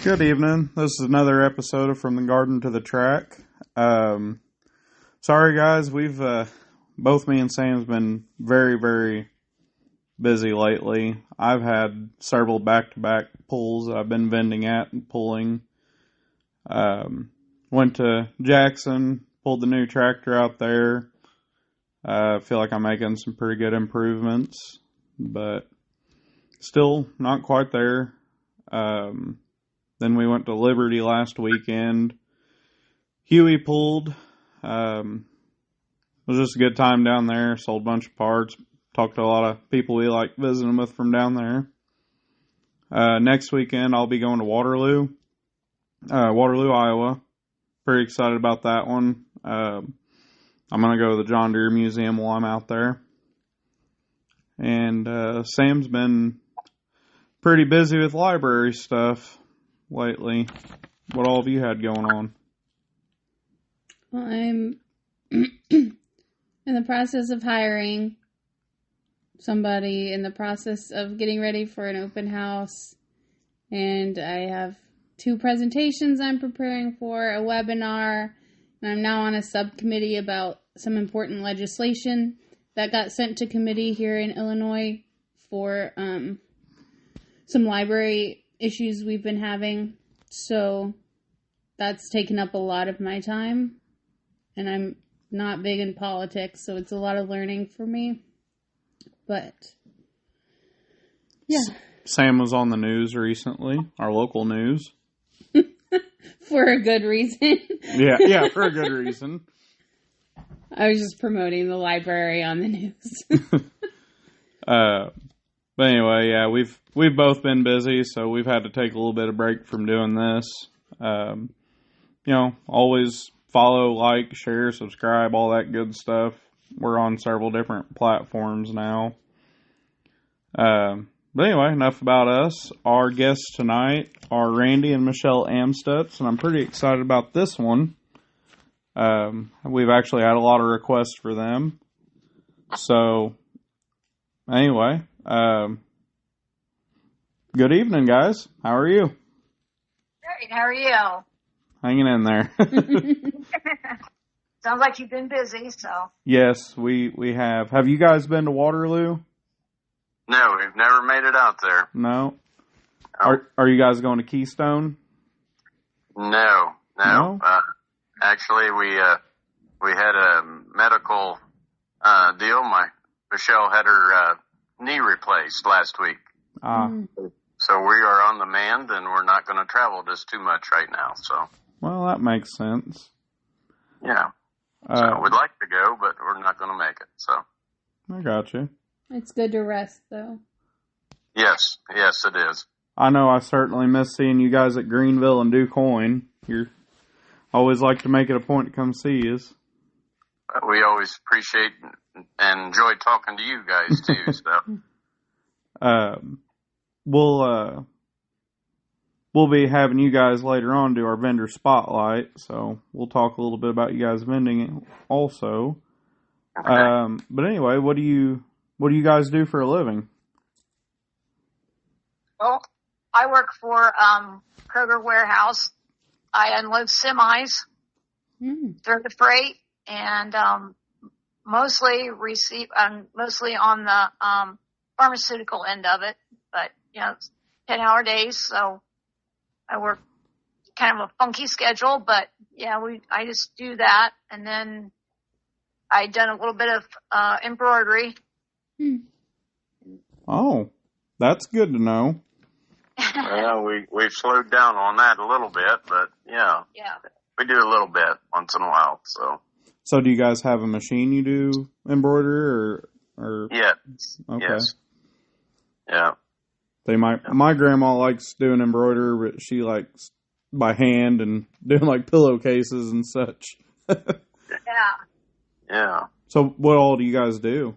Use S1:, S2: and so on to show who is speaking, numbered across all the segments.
S1: Good evening. This is another episode of From the Garden to the Track. Sorry guys, we've both me and Sam's been very, very busy lately. I've had several back-to-back pulls I've been vending at and pulling. Went to Jackson, pulled the new tractor out there. I feel like I'm making some pretty good improvements, but still not quite there. Then we went to Liberty last weekend. Huey pulled. It was just a good time down there. Sold a bunch of parts. Talked to a lot of people we like visiting with from down there. Next weekend I'll be going to Waterloo, Iowa. Pretty excited about that one. I'm going to go to the John Deere Museum while I'm out there. And Sam's been pretty busy with library stuff lately. What all have you had going on?
S2: Well, I'm in the process of hiring somebody, in the process of getting ready for an open house, and I have 2 presentations I'm preparing for, a webinar, and I'm now on a subcommittee about some important legislation that got sent to committee here in Illinois for some library issues we've been having. So that's taken up a lot of my time, and I'm not big in politics, so it's a lot of learning for me. But yeah,
S1: Sam was on the news recently, our local news.
S2: For a good reason.
S1: Yeah, for a good reason.
S2: I was just promoting the library on the news.
S1: But anyway, yeah, we've both been busy, so we've had to take a little bit of break from doing this. Always follow, like, share, subscribe, all that good stuff. We're on several different platforms now. But anyway, enough about us. Our guests tonight are Randy and Michelle Amstutz, and I'm pretty excited about this one. We've actually had a lot of requests for them. So, anyway, good evening, guys. How are you?
S3: Great. How are you?
S1: Hanging in there.
S3: Sounds like you've been busy, so.
S1: Yes, we have. Have you guys been to Waterloo?
S4: No, we've never made it out there.
S1: No.
S4: Oh.
S1: Are you guys going to Keystone?
S4: No. Actually, we had a medical deal. Michelle had her knee replaced last week. So we are on the mend, and we're not going to travel just too much right now. So.
S1: Well, that makes sense.
S4: Yeah. So we'd like to go, but we're not going to make it. So.
S1: I got you.
S2: It's good to rest, though.
S4: Yes, it is.
S1: I know I certainly miss seeing you guys at Greenville and DuQuoin. You're always like to make it a point to come see us.
S4: We always appreciate and enjoy talking to you guys too. So.
S1: We'll be having you guys later on do our vendor spotlight, so we'll talk a little bit about you guys vending also.
S4: Okay.
S1: But anyway, what do you guys do for a living?
S3: Well, I work for Kroger Warehouse. I unload semis through the freight, and mostly on the pharmaceutical end of it. But it's 10-hour days, so I work kind of a funky schedule. But yeah, I just do that, and then I done a little bit of embroidery.
S1: Oh, that's good to know.
S4: Well, we've slowed down on that a little bit, but yeah, we do a little bit once in a while.
S1: So do you guys have a machine you do embroidery or?
S4: Yeah.
S1: Okay.
S4: Yes. Yeah.
S1: My grandma likes doing embroidery, but she likes by hand and doing like pillowcases and such.
S4: Yeah.
S1: So what all do you guys do?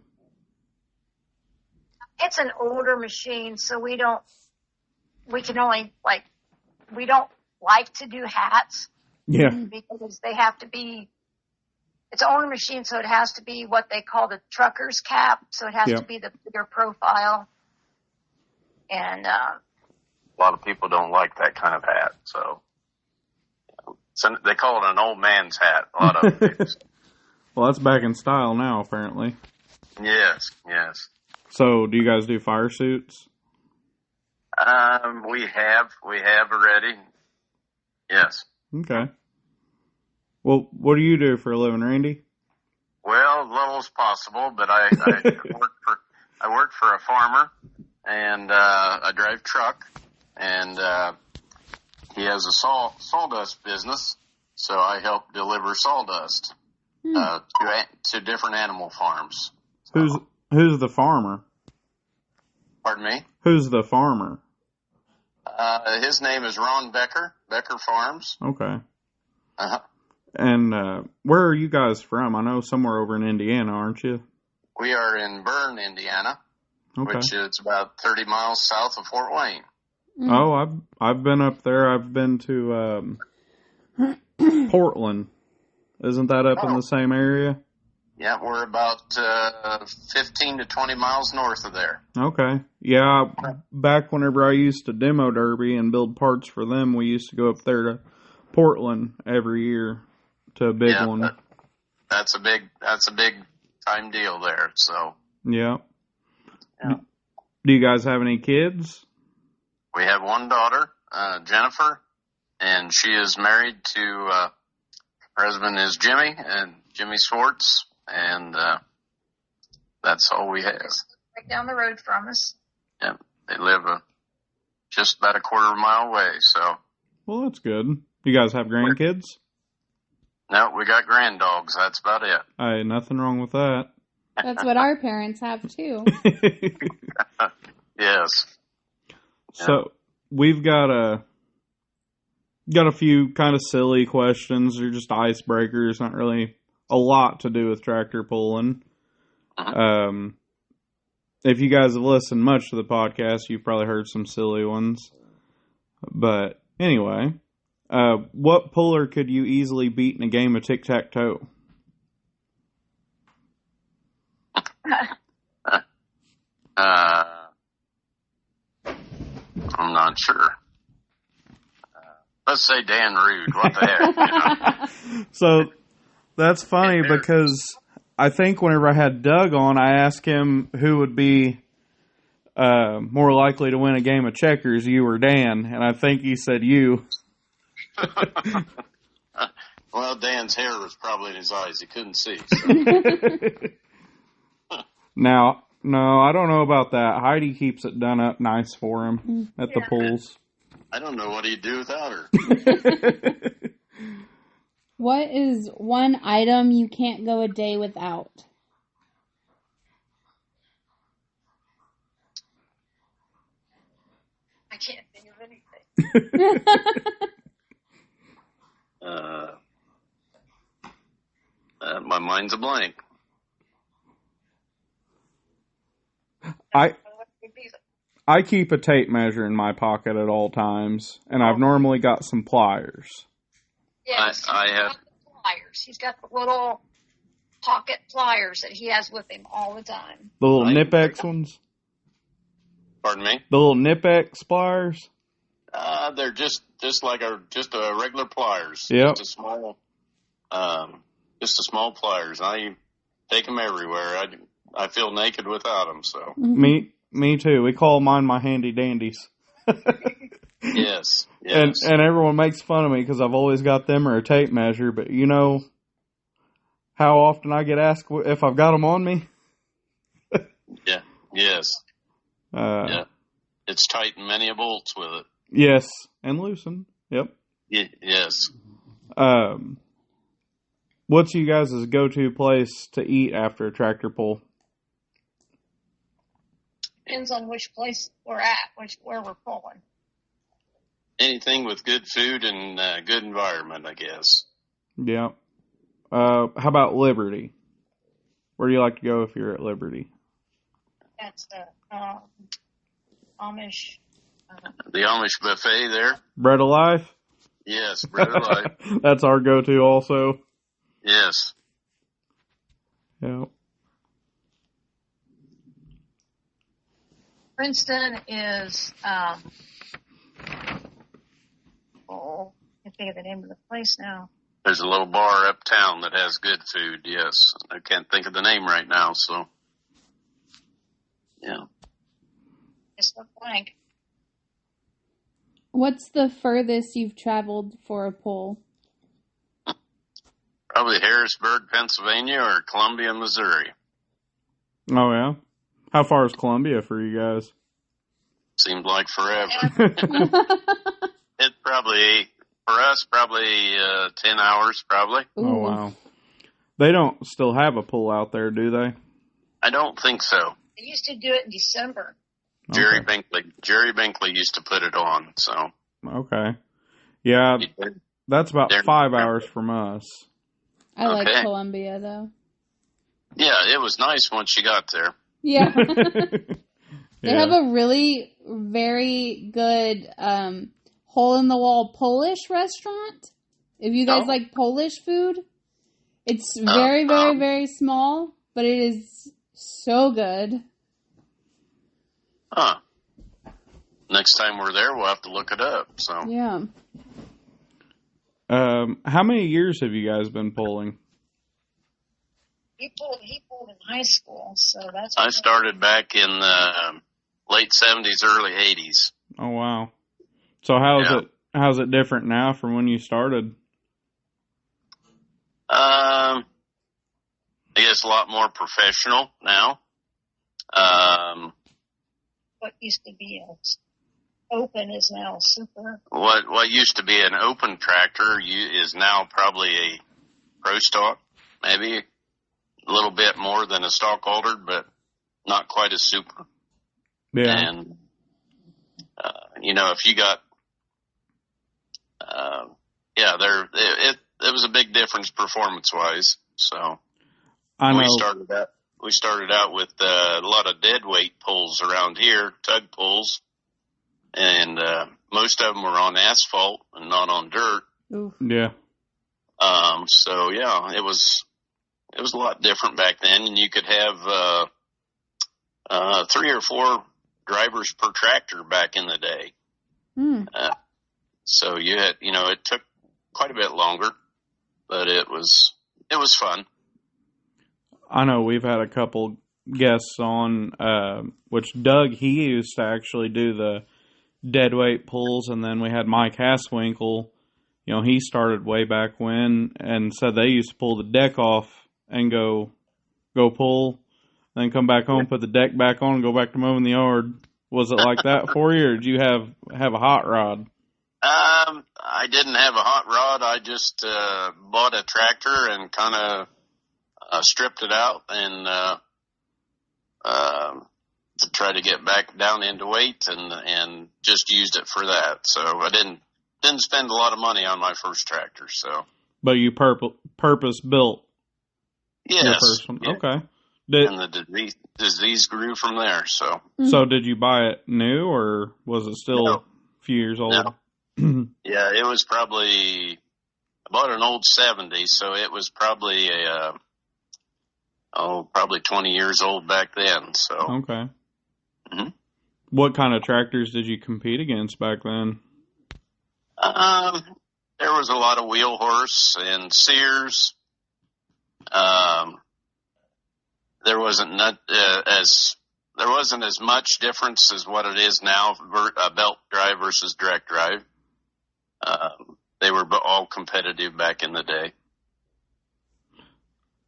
S3: It's an older machine, so we don't like to do hats.
S1: Yeah.
S3: Because they have to be, it's an older machine, so it has to be what they call the trucker's cap. So it has to be the bigger profile. And
S4: a lot of people don't like that kind of hat. So they call it an old man's hat. A lot of it.
S1: Well, that's back in style now, apparently.
S4: Yes.
S1: So, do you guys do fire suits?
S4: We have already. Yes.
S1: Okay. Well, what do you do for a living, Randy?
S4: Well, as little as possible, but I work for a farmer, and I drive truck, and he has a sawdust business, so I help deliver sawdust to different animal farms. So.
S1: Who's the farmer?
S4: Pardon me?
S1: Who's the farmer?
S4: His name is Ron Becker Farms.
S1: Okay.
S4: Uh-huh.
S1: And where are you guys from? I know somewhere over in Indiana, aren't you?
S4: We are in Bern, Indiana,
S1: okay.
S4: Which is about 30 miles south of Fort Wayne.
S1: Oh, I've been up there. I've been to Portland. Isn't that up in the same area?
S4: Yeah, we're about 15 to 20 miles north of there.
S1: Okay. Yeah, back whenever I used to demo derby and build parts for them, we used to go up there to Portland every year to a big one.
S4: That's a big time deal there. So.
S1: Yeah. Do you guys have any kids?
S4: We have one daughter, Jennifer, and she is married to, her husband is Jimmy Swartz, and that's all we have.
S3: Right down the road from us.
S4: Yeah, they live just about a quarter of a mile away, so.
S1: Well, that's good. You guys have grandkids?
S4: No, we got granddogs, that's about it.
S1: Hey, nothing wrong with that.
S2: That's what our parents have, too.
S4: Yes.
S1: So, we've got a few kind of silly questions. They're just icebreakers, not really a lot to do with tractor pulling.
S4: Uh-huh.
S1: If you guys have listened much to the podcast, you've probably heard some silly ones. But anyway, what puller could you easily beat in a game of tic-tac-toe?
S4: I'm not sure. Let's say Dan Rude. What the heck? You know?
S1: So that's funny because I think whenever I had Doug on, I asked him who would be more likely to win a game of checkers, you or Dan, and I think he said you.
S4: Well, Dan's hair was probably in his eyes. He couldn't see. So.
S1: Now, no, I don't know about that. Heidi keeps it done up nice for him at the pools.
S4: I don't know what he'd do without her.
S2: What is one item you can't go a day without?
S3: I can't think of anything.
S4: My mind's a blank.
S1: I keep a tape measure in my pocket at all times, and I've normally got some pliers.
S3: Yes,
S4: I have
S3: the pliers. He's got the little pocket pliers that he has with him all the time.
S1: The little Nip-X ones?
S4: Pardon me?
S1: The little Nip-X pliers?
S4: They're just like a regular pliers.
S1: Yep.
S4: Just a small pliers. I take them everywhere. I feel naked without them. So.
S1: Me too. We call mine my handy dandies.
S4: Yes.
S1: And everyone makes fun of me because I've always got them or a tape measure. But you know how often I get asked if I've got them on me?
S4: Yeah. Yes.
S1: Yeah.
S4: It's tighten many a bolts with it.
S1: Yes. And loosen. Yep.
S4: Yes.
S1: What's you guys' go-to place to eat after a tractor pull?
S3: Depends on which place we're at, where we're pulling.
S4: Anything with good food and good environment, I guess.
S1: Yeah. How about Liberty? Where do you like to go if you're at Liberty?
S3: That's the Amish.
S4: The Amish buffet there.
S1: Bread of Life?
S4: Yes, Bread of Life.
S1: That's our go-to also.
S4: Yes.
S1: Yeah.
S3: Princeton is Oh, I think of the name of the place now.
S4: There's a little bar uptown that has good food, yes. I can't think of the name right now, so. Yeah.
S3: It's the blank.
S2: What's the furthest you've traveled for a pull?
S4: Probably Harrisburg, Pennsylvania, or Columbia, Missouri.
S1: Oh, yeah? How far is Columbia for you guys?
S4: Seemed like forever. It's probably, for us, probably 10 hours, probably.
S1: Ooh. Oh, wow. They don't still have a pool out there, do they?
S4: I don't think so.
S3: They used to do it in December.
S4: Jerry Binkley used to put it on, so.
S1: Okay. Yeah, that's about 5 hours from us.
S2: I like Columbia, though.
S4: Yeah, it was nice once you got there.
S2: Yeah. They have a really very good hole-in-the-wall Polish restaurant. If you guys like Polish food, it's very, very, very small, but it is so good.
S4: Huh. Next time we're there, we'll have to look it up. So
S2: yeah.
S1: How many years have you guys been pulling?
S3: He pulled in high school, so that's.
S4: I started back in the late 70s, early 80s.
S1: Oh wow! So how's it different now from when you started?
S4: I guess a lot more professional now.
S3: What used to be open is now super.
S4: What used to be an open tractor is now probably a pro stock, maybe a little bit more than a stock altered, but not quite as super.
S1: Yeah.
S4: And, if you got, it was a big difference performance wise. So
S1: I know.
S4: We started out with a lot of dead weight pulls around here, tug pulls, and most of them were on asphalt and not on dirt.
S2: Oof.
S1: Yeah.
S4: So yeah, it was a lot different back then, and you could have 3 or 4 drivers per tractor back in the day.
S2: Mm.
S4: So you had, it took quite a bit longer, but it was fun.
S1: I know we've had a couple guests on, which Doug, he used to actually do the dead weight pulls, and then we had Mike Hasswinkle. He started way back when and said they used to pull the deck off and go pull, then come back home, put the deck back on, and go back to mowing the yard. Was it like that for you, or did you have a hot rod?
S4: I didn't have a hot rod. I just bought a tractor and kind of stripped it out and to try to get back down into weight and just used it for that. So I didn't spend a lot of money on my first tractor. So,
S1: but you purpose built.
S4: Yes.
S1: Your first one.
S4: Yeah.
S1: Okay.
S4: And the disease grew from there. So.
S1: So did you buy it new, or was it still a few years old?
S4: No. Yeah, it was probably about an old 70, so it was probably probably 20 years old back then. So.
S1: Okay.
S4: Mm-hmm.
S1: What kind of tractors did you compete against back then?
S4: There was a lot of wheel horse and Sears. There wasn't as much difference as what it is now, belt drive versus direct drive. They were all competitive back in the day.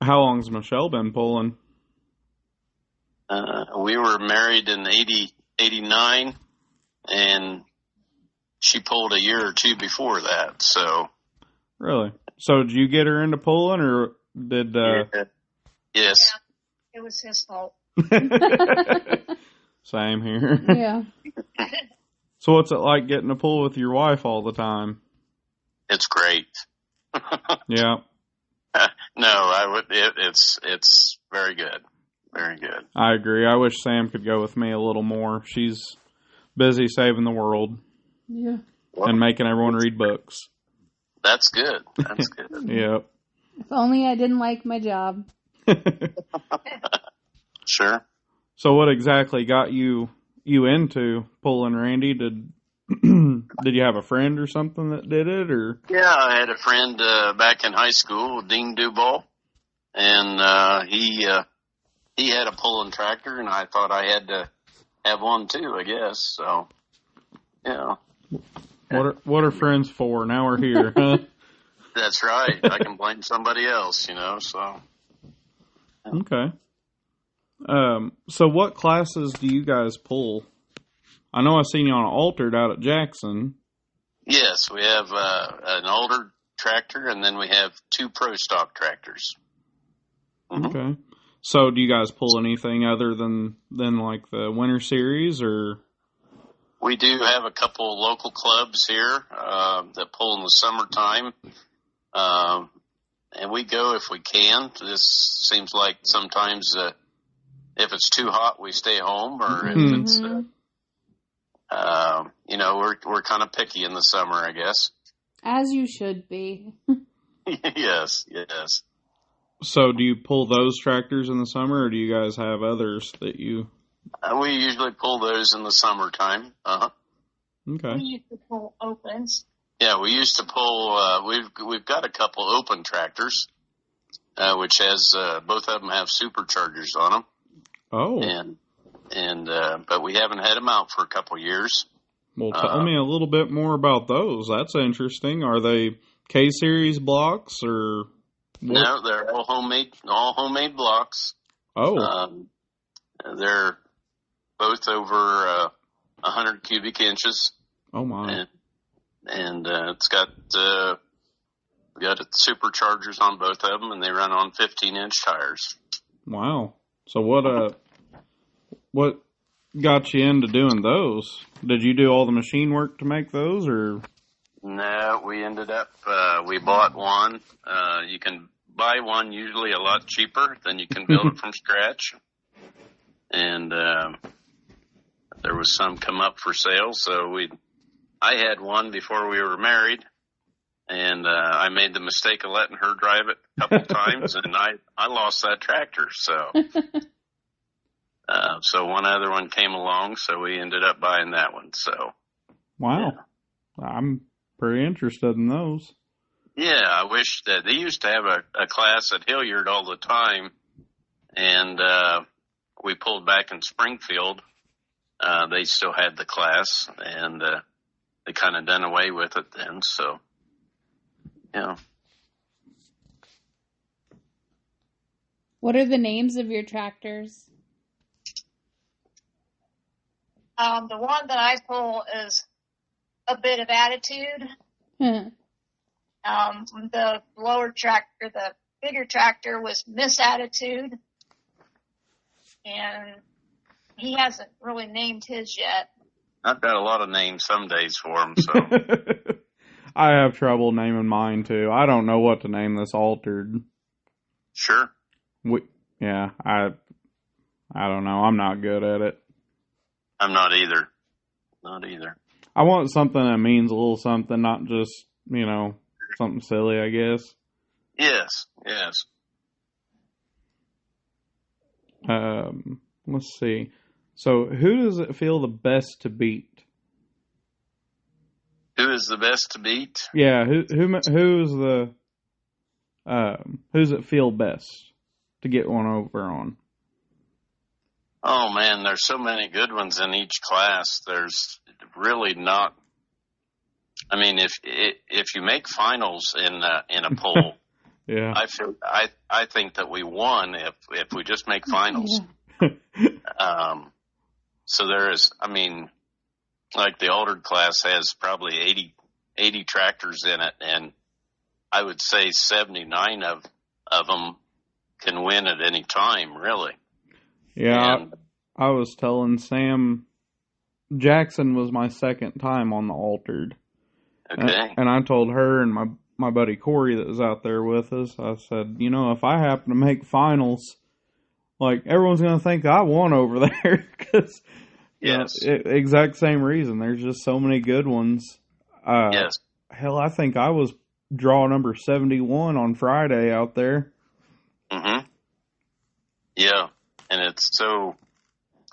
S1: How long's Michelle been pulling?
S4: We were married in 89, and she pulled a year or two before that. So.
S1: Really? So did you get her into pulling, or did?
S4: Yeah. Yes.
S3: Yeah, it was his fault.
S1: Same here.
S2: Yeah.
S1: So what's it like getting to pull with your wife all the time?
S4: It's great.
S1: Yeah.
S4: No, it's very good. Very good.
S1: I agree. I wish Sam could go with me a little more. She's busy saving the world.
S2: Yeah.
S1: And making everyone read books.
S4: That's good. That's good.
S1: Yep.
S2: If only I didn't like my job.
S4: Sure.
S1: So what exactly got you into pulling, Randy? Did you have a friend or something that did it, or?
S4: Yeah, I had a friend back in high school, Dean Duval, and he had a pulling tractor, and I thought I had to have one too, I guess. So, yeah.
S1: What are friends for? Now we're here, huh?
S4: That's right. I can blame somebody else, so.
S1: Okay. So what classes do you guys pull? I know I seen you on an altered out at Jackson.
S4: Yes, we have an older tractor, and then we have 2 pro stock tractors. Mm-hmm.
S1: Okay. So do you guys pull anything other than like the winter series, or?
S4: We do have a couple of local clubs here that pull in the summertime, and we go if we can. This seems like sometimes if it's too hot, we stay home, or if it's we're kind of picky in the summer, I guess.
S2: As you should be.
S4: Yes.
S1: So do you pull those tractors in the summer, or do you guys have others that you?
S4: We usually pull those in the summertime. Uh-huh.
S1: Okay.
S3: We used to pull opens.
S4: Yeah, we used to pull. We've got a couple open tractors, which has both of them have superchargers on them.
S1: Oh.
S4: But we haven't had them out for a couple years.
S1: Well, tell me a little bit more about those. That's interesting. Are they K-series blocks or? What?
S4: No, they're all homemade blocks.
S1: Oh.
S4: They're both over 100 cubic inches.
S1: Oh my!
S4: And it's got superchargers on both of them, and they run on 15-inch tires.
S1: Wow! So what got you into doing those? Did you do all the machine work to make those, or?
S4: No, we ended up we bought one. You can buy one usually a lot cheaper than you can build it from scratch. And there was some come up for sale, so I had one before we were married, and I made the mistake of letting her drive it a couple times, and I lost that tractor. So so one other one came along, so we ended up buying that one. So
S1: wow, yeah. I'm pretty interested in those.
S4: Yeah, I wish that they used to have a class at Hilliard all the time, and we pulled back in Springfield. They still had the class, and they kind of done away with it then. So,
S2: What are the names of your tractors?
S3: The one that I pull is a bit of attitude. The lower tractor, the bigger tractor was Miss Attitude, and he hasn't really named his yet.
S4: I've got a lot of names some days for him, so.
S1: I have trouble naming mine too. I don't know what to name this altered.
S4: Sure.
S1: I don't know. I'm not good at it.
S4: I'm not either.
S1: I want something that means a little something, not just, something silly, I guess.
S4: Yes.
S1: Let's see. So, who does it feel the best to beat?
S4: Who is the best to beat?
S1: Yeah, who's it feel best to get one over on?
S4: Oh man, there's so many good ones in each class. There's really not. I mean, if you make finals in a poll,
S1: yeah,
S4: I think that we won if we just make finals. Yeah. So there is. I mean, like the altered class has probably 80 tractors in it, and I would say 79 of them can win at any time, really.
S1: Yeah, I was telling Sam, Jackson was my second time on the altered.
S4: Okay.
S1: And I told her and my buddy Corey that was out there with us, I said, if I happen to make finals, like, everyone's going to think I won over there. Cause,
S4: yes.
S1: Exact same reason. There's just so many good ones.
S4: Yes.
S1: Hell, I think I was draw number 71 on Friday out there.
S4: Mm-hmm. Yeah. And it's so,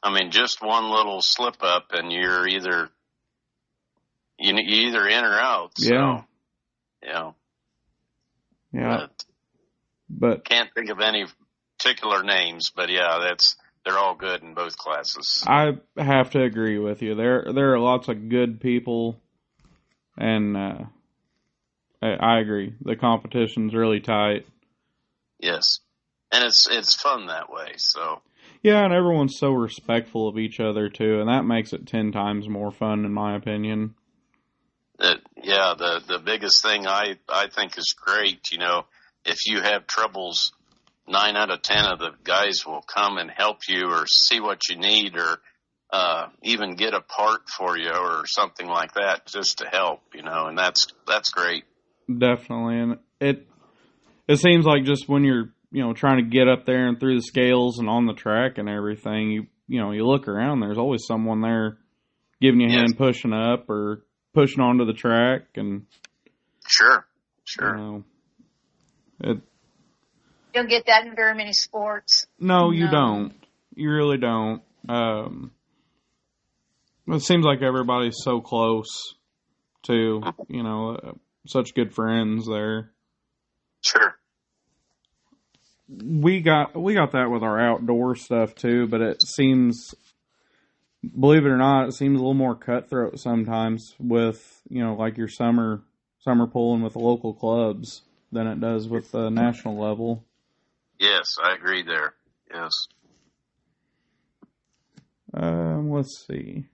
S4: I mean, just one little slip up and you're either either in or out. So,
S1: yeah.
S4: Yeah.
S1: Yeah. But
S4: can't think of any particular names, but yeah, they're all good in both classes.
S1: I have to agree with you. There are lots of good people, and I agree. The competition's really tight.
S4: Yes, and it's fun that way. So
S1: yeah, and everyone's so respectful of each other too, and that makes it 10 times more fun, in my opinion.
S4: The biggest thing I think is great. If you have troubles, 9 out of 10 of the guys will come and help you, or see what you need, or even get a part for you or something like that, just to help. And that's great.
S1: Definitely, and it seems like just when you're trying to get up there and through the scales and on the track and everything, you look around, there's always someone there giving you a hand, pushing up or pushing onto the track. And
S4: sure.
S3: You don't get that in very many sports.
S1: No, you don't. You really don't. It seems like everybody's so close too. Such good friends there.
S4: Sure.
S1: We got that with our outdoor stuff too, but it seems, believe it or not, it seems a little more cutthroat sometimes with, like your summer pulling with the local clubs than it does with the national level.
S4: Yes, I agree there. Yes.
S1: Let's see.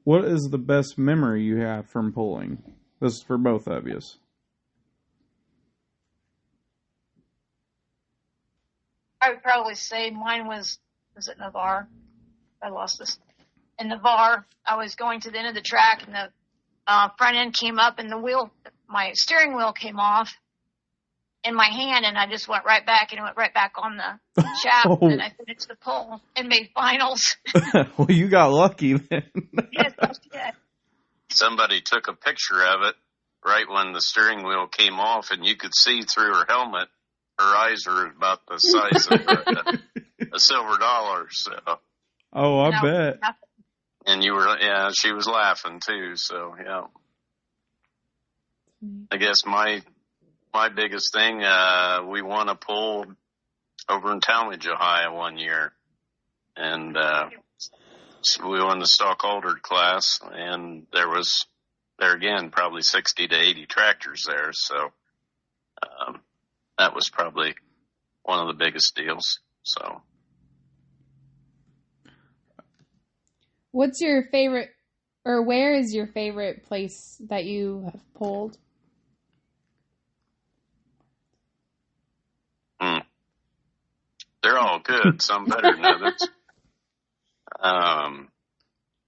S1: What is the best memory you have from pulling? This is for both of you.
S3: I would probably say mine was it Navarre? I lost this. In Navarre, I was going to the end of the track, and the front end came up, and my steering wheel came off in my hand, and I just went right back, and it went right back on the shaft, and I finished the pull and made finals.
S1: Well, you got lucky then.
S3: Yes, I did.
S4: Somebody took a picture of it right when the steering wheel came off, and you could see through her helmet. Her eyes were about the size of a silver dollar. So.
S1: Oh, I bet.
S4: And she was laughing too. So yeah. I guess my biggest thing, we won a pull over in Talmadge, Ohio one year, and so we won the stock-altered class, and there again probably 60 to 80 tractors there. So. That was probably one of the biggest deals. So,
S2: what's your favorite, or where is your favorite place that you have pulled?
S4: They're all good. Some better than others.
S3: I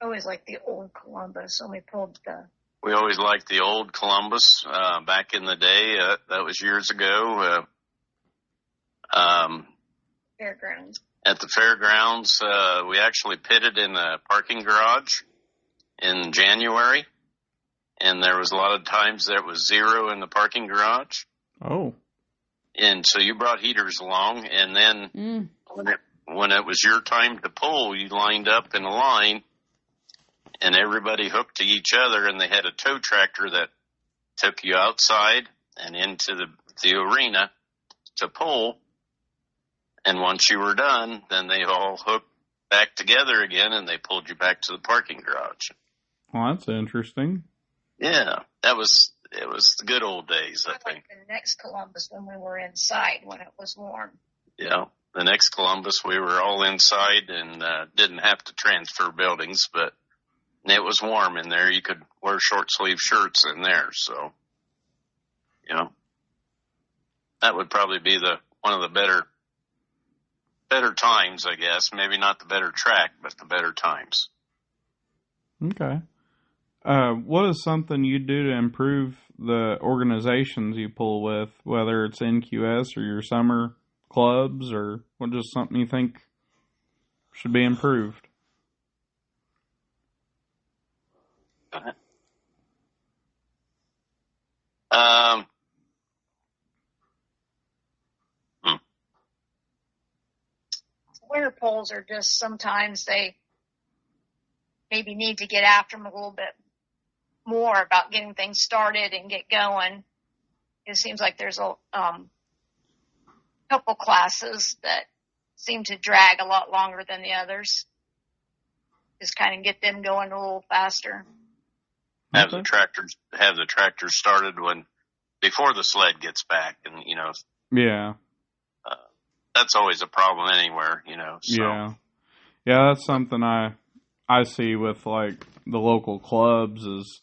S3: always liked the old Columbus.
S4: We always liked the old Columbus back in the day. That was years ago.
S3: Fairgrounds.
S4: At the fairgrounds, we actually pitted in a parking garage in January, and there was a lot of times there was 0 in the parking garage.
S1: Oh.
S4: And so you brought heaters along, and then when it was your time to pull, you lined up in a line, and everybody hooked to each other, and they had a tow tractor that took you outside and into the arena to pull. And once you were done, then they all hooked back together again, and they pulled you back to the parking garage.
S1: Well, that's interesting.
S4: Yeah, it was the good old days, I think.
S3: Like the next Columbus when we were inside when it was warm.
S4: Yeah, the next Columbus we were all inside and didn't have to transfer buildings, but it was warm in there. You could wear short sleeve shirts in there, so that would probably be one of the better times, I guess. Maybe not the better track, but the better times.
S1: Okay. What is something you do to improve the organizations you pull with, whether it's NQS or your summer clubs, or what, just something you think should be improved?
S3: Winter polls are just sometimes they maybe need to get after them a little bit more about getting things started and get going. It seems like there's a couple classes that seem to drag a lot longer than the others. Just kind of get them going a little faster.
S4: Have the tractors started before the sled gets back, and
S1: Yeah.
S4: That's always a problem anywhere, So.
S1: Yeah, that's something I see with like the local clubs is,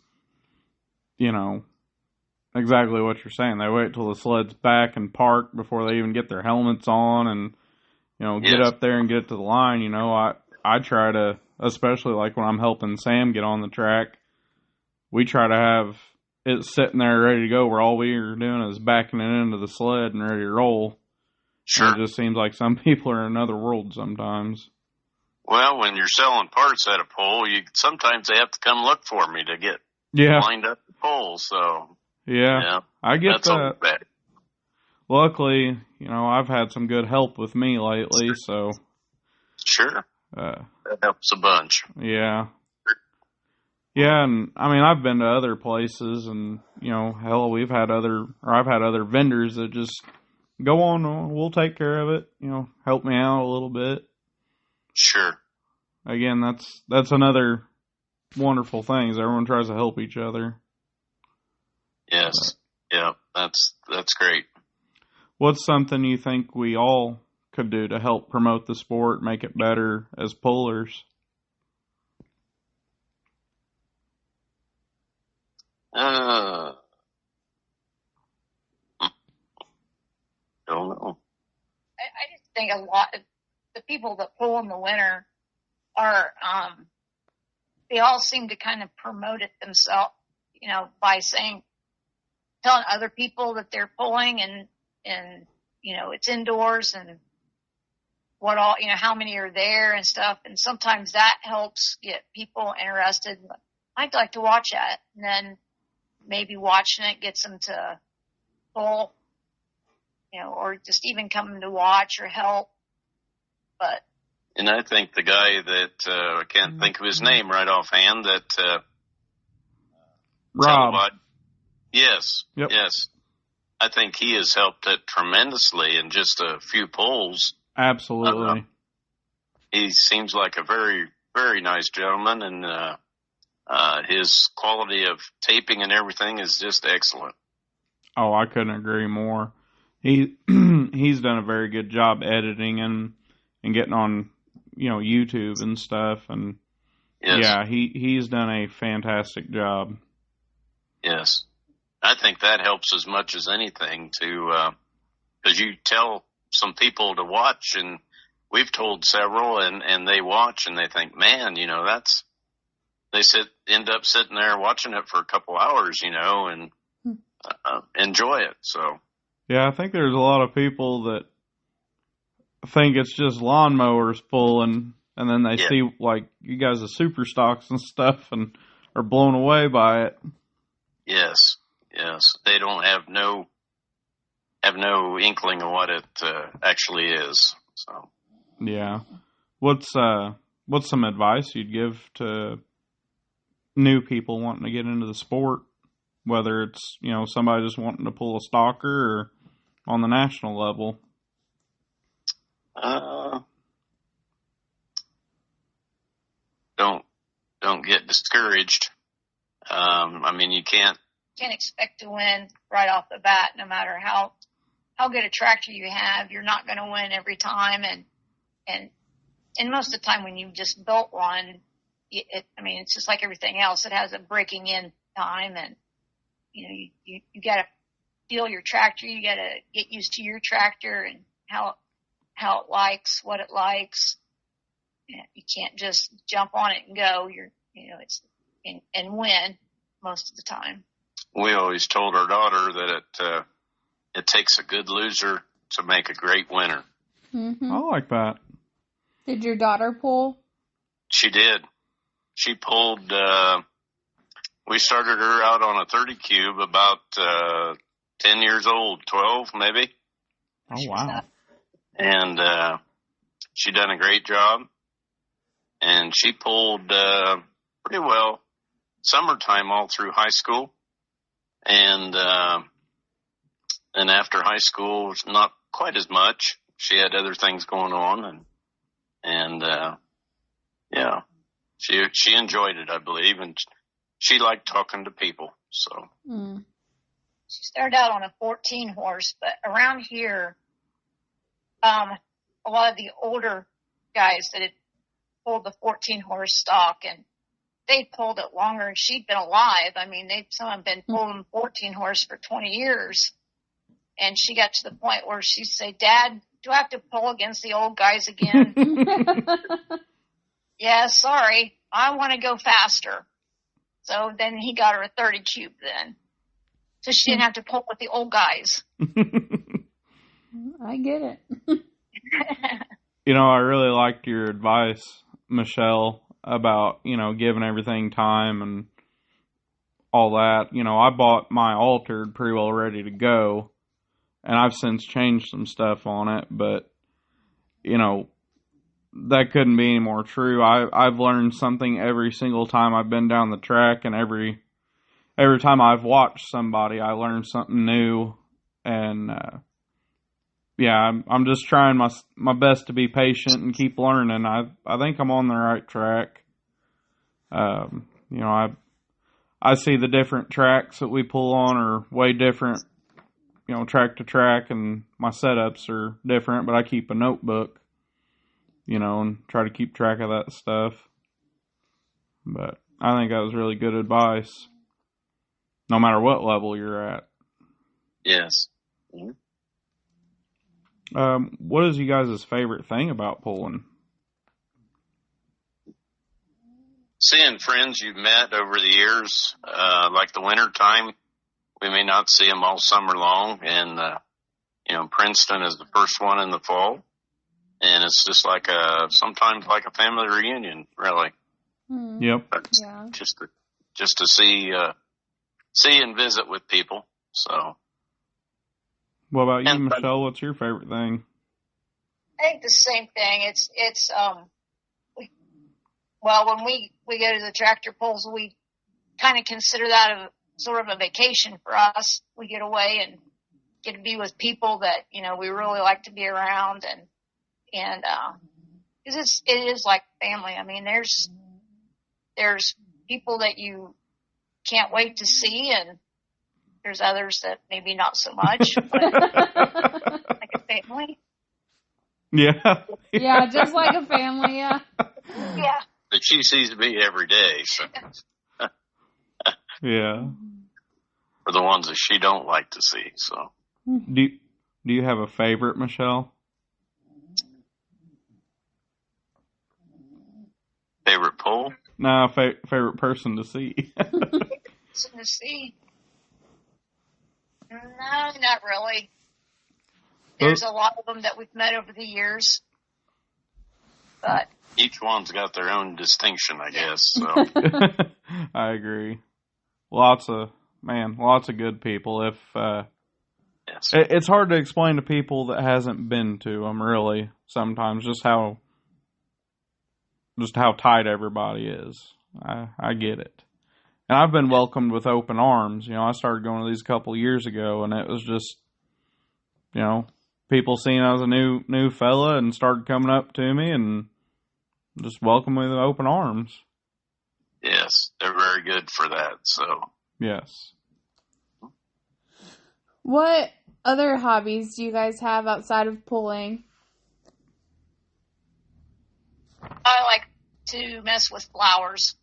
S1: exactly what you're saying. They wait till the sled's back and parked before they even get their helmets on and, get up there and get to the line. I try to, especially like when I'm helping Sam get on the track, we try to have it sitting there ready to go where all we are doing is backing it into the sled and ready to roll.
S4: Sure.
S1: And it just seems like some people are in another world sometimes.
S4: Well, when you're selling parts at a pole, sometimes they have to come look for me to get lined up the pole. So
S1: I get
S4: that's
S1: that.
S4: Bad.
S1: Luckily, I've had some good help with me lately, so
S4: sure, that helps a bunch.
S1: Yeah, and I mean I've been to other places, and hell, I've had other vendors that just go on, we'll take care of it. Help me out a little bit.
S4: Sure.
S1: Again, that's another wonderful thing is everyone tries to help each other.
S4: Yes. Yeah, that's great.
S1: What's something you think we all could do to help promote the sport, make it better as pullers?
S4: Don't know.
S3: I just think a lot of the people that pull in the winter are, they all seem to kind of promote it themselves, by telling other people that they're pulling and it's indoors and what all, how many are there and stuff. And sometimes that helps get people interested. I'd like to watch that. And then maybe watching it gets them to pull, or just even coming to watch or help. And
S4: I think the guy that, I can't think of his name right offhand, that,
S1: Rob.
S4: Yes.
S1: Yep.
S4: Yes. I think he has helped it tremendously in just a few polls.
S1: Absolutely.
S4: He seems like a very, very nice gentleman, and his quality of taping and everything is just excellent.
S1: Oh, I couldn't agree more. He's done a very good job editing and getting on, YouTube and stuff, and he's done a fantastic job.
S4: Yes. I think that helps as much as anything because you tell some people to watch, and we've told several, and they watch and they think, man, they end up sitting there watching it for a couple hours, and enjoy it. So.
S1: Yeah, I think there's a lot of people that think it's just lawnmowers pulling, and then they see like you guys are super stocks and stuff and are blown away by it.
S4: Yes. They don't have no inkling of what it actually is. So.
S1: Yeah. What's some advice you'd give to new people wanting to get into the sport? Whether it's, somebody just wanting to pull a stalker or on the national level.
S4: Don't get discouraged. You can't
S3: expect to win right off the bat, no matter how good a tractor you have. You're not going to win every time, and most of the time when you just built one, it's just like everything else. It has a breaking in time, and you got to feel your tractor. You got to get used to your tractor and how it likes, what it likes. You can't just jump on it and go. And win most of the time.
S4: We always told our daughter that it takes a good loser to make a great winner.
S2: Mm-hmm.
S1: I like that.
S2: Did your daughter pull?
S4: She did. She pulled. We started her out on a 30 cube about 10 years old, 12 maybe.
S1: Oh, wow.
S4: And she done a great job. And she pulled pretty well. Summertime all through high school. And after high school, not quite as much. She had other things going on, and yeah, she enjoyed it, I believe, and she liked talking to people. So
S3: she started out on a 14 horse, but around here, a lot of the older guys that had pulled the 14 horse stock, and they pulled it longer, and she'd been alive. I mean, some have been pulling 14 horse for 20 years. And she got to the point where she'd say, Dad, do I have to pull against the old guys again? Yeah, sorry. I want to go faster. So then he got her a 30 cube then. So she didn't have to pull with the old guys.
S2: I get it.
S1: I really liked your advice, Michelle, about, giving everything time and all that. I bought my altered pretty well ready to go. And I've since changed some stuff on it, but, that couldn't be any more true. I've learned something every single time I've been down the track, and every time I've watched somebody, I learned something new. And, I'm just trying my best to be patient and keep learning. I think I'm on the right track. I see the different tracks that we pull on are way different, track to track, and my setups are different, but I keep a notebook, and try to keep track of that stuff. But I think that was really good advice, no matter what level you're at.
S4: Yes.
S1: What is you guys' favorite thing about pulling?
S4: Seeing friends you've met over the years, like the winter time. We may not see them all summer long, and, Princeton is the first one in the fall, and it's just sometimes like a family reunion, really.
S1: Yep.
S2: Yeah.
S4: Just to see and visit with people, so.
S1: What about you, Michelle? What's your favorite thing?
S3: I think the same thing. When we go to the tractor pulls, we kind of consider that sort of a vacation for us. We get away and get to be with people that, we really like to be around, and it is like family. I mean, there's people that you can't wait to see, and there's others that maybe not so much, but like a family.
S1: Yeah.
S2: Yeah, just like a family, yeah.
S3: Yeah.
S4: But she sees me every day, so.
S1: Yeah.
S4: For the ones that she don't like to see, so.
S1: Do you have a favorite, Michelle?
S4: Favorite pull?
S1: No, favorite person to see.
S3: Person to see? No, not really. There's a lot of them that we've met over the years, but
S4: each one's got their own distinction, I guess. So.
S1: I agree. Lots of good people.
S4: Yes.
S1: It's hard to explain to people that hasn't been to them, really, sometimes, just how tight everybody is. I get it. And I've been welcomed with open arms. I started going to these a couple years ago, and it was just, people seeing I was a new fella and started coming up to me and just welcomed me with open arms.
S4: Yes, they're very good for that, so.
S1: Yes.
S2: What other hobbies do you guys have outside of pulling?
S3: I like to mess with flowers.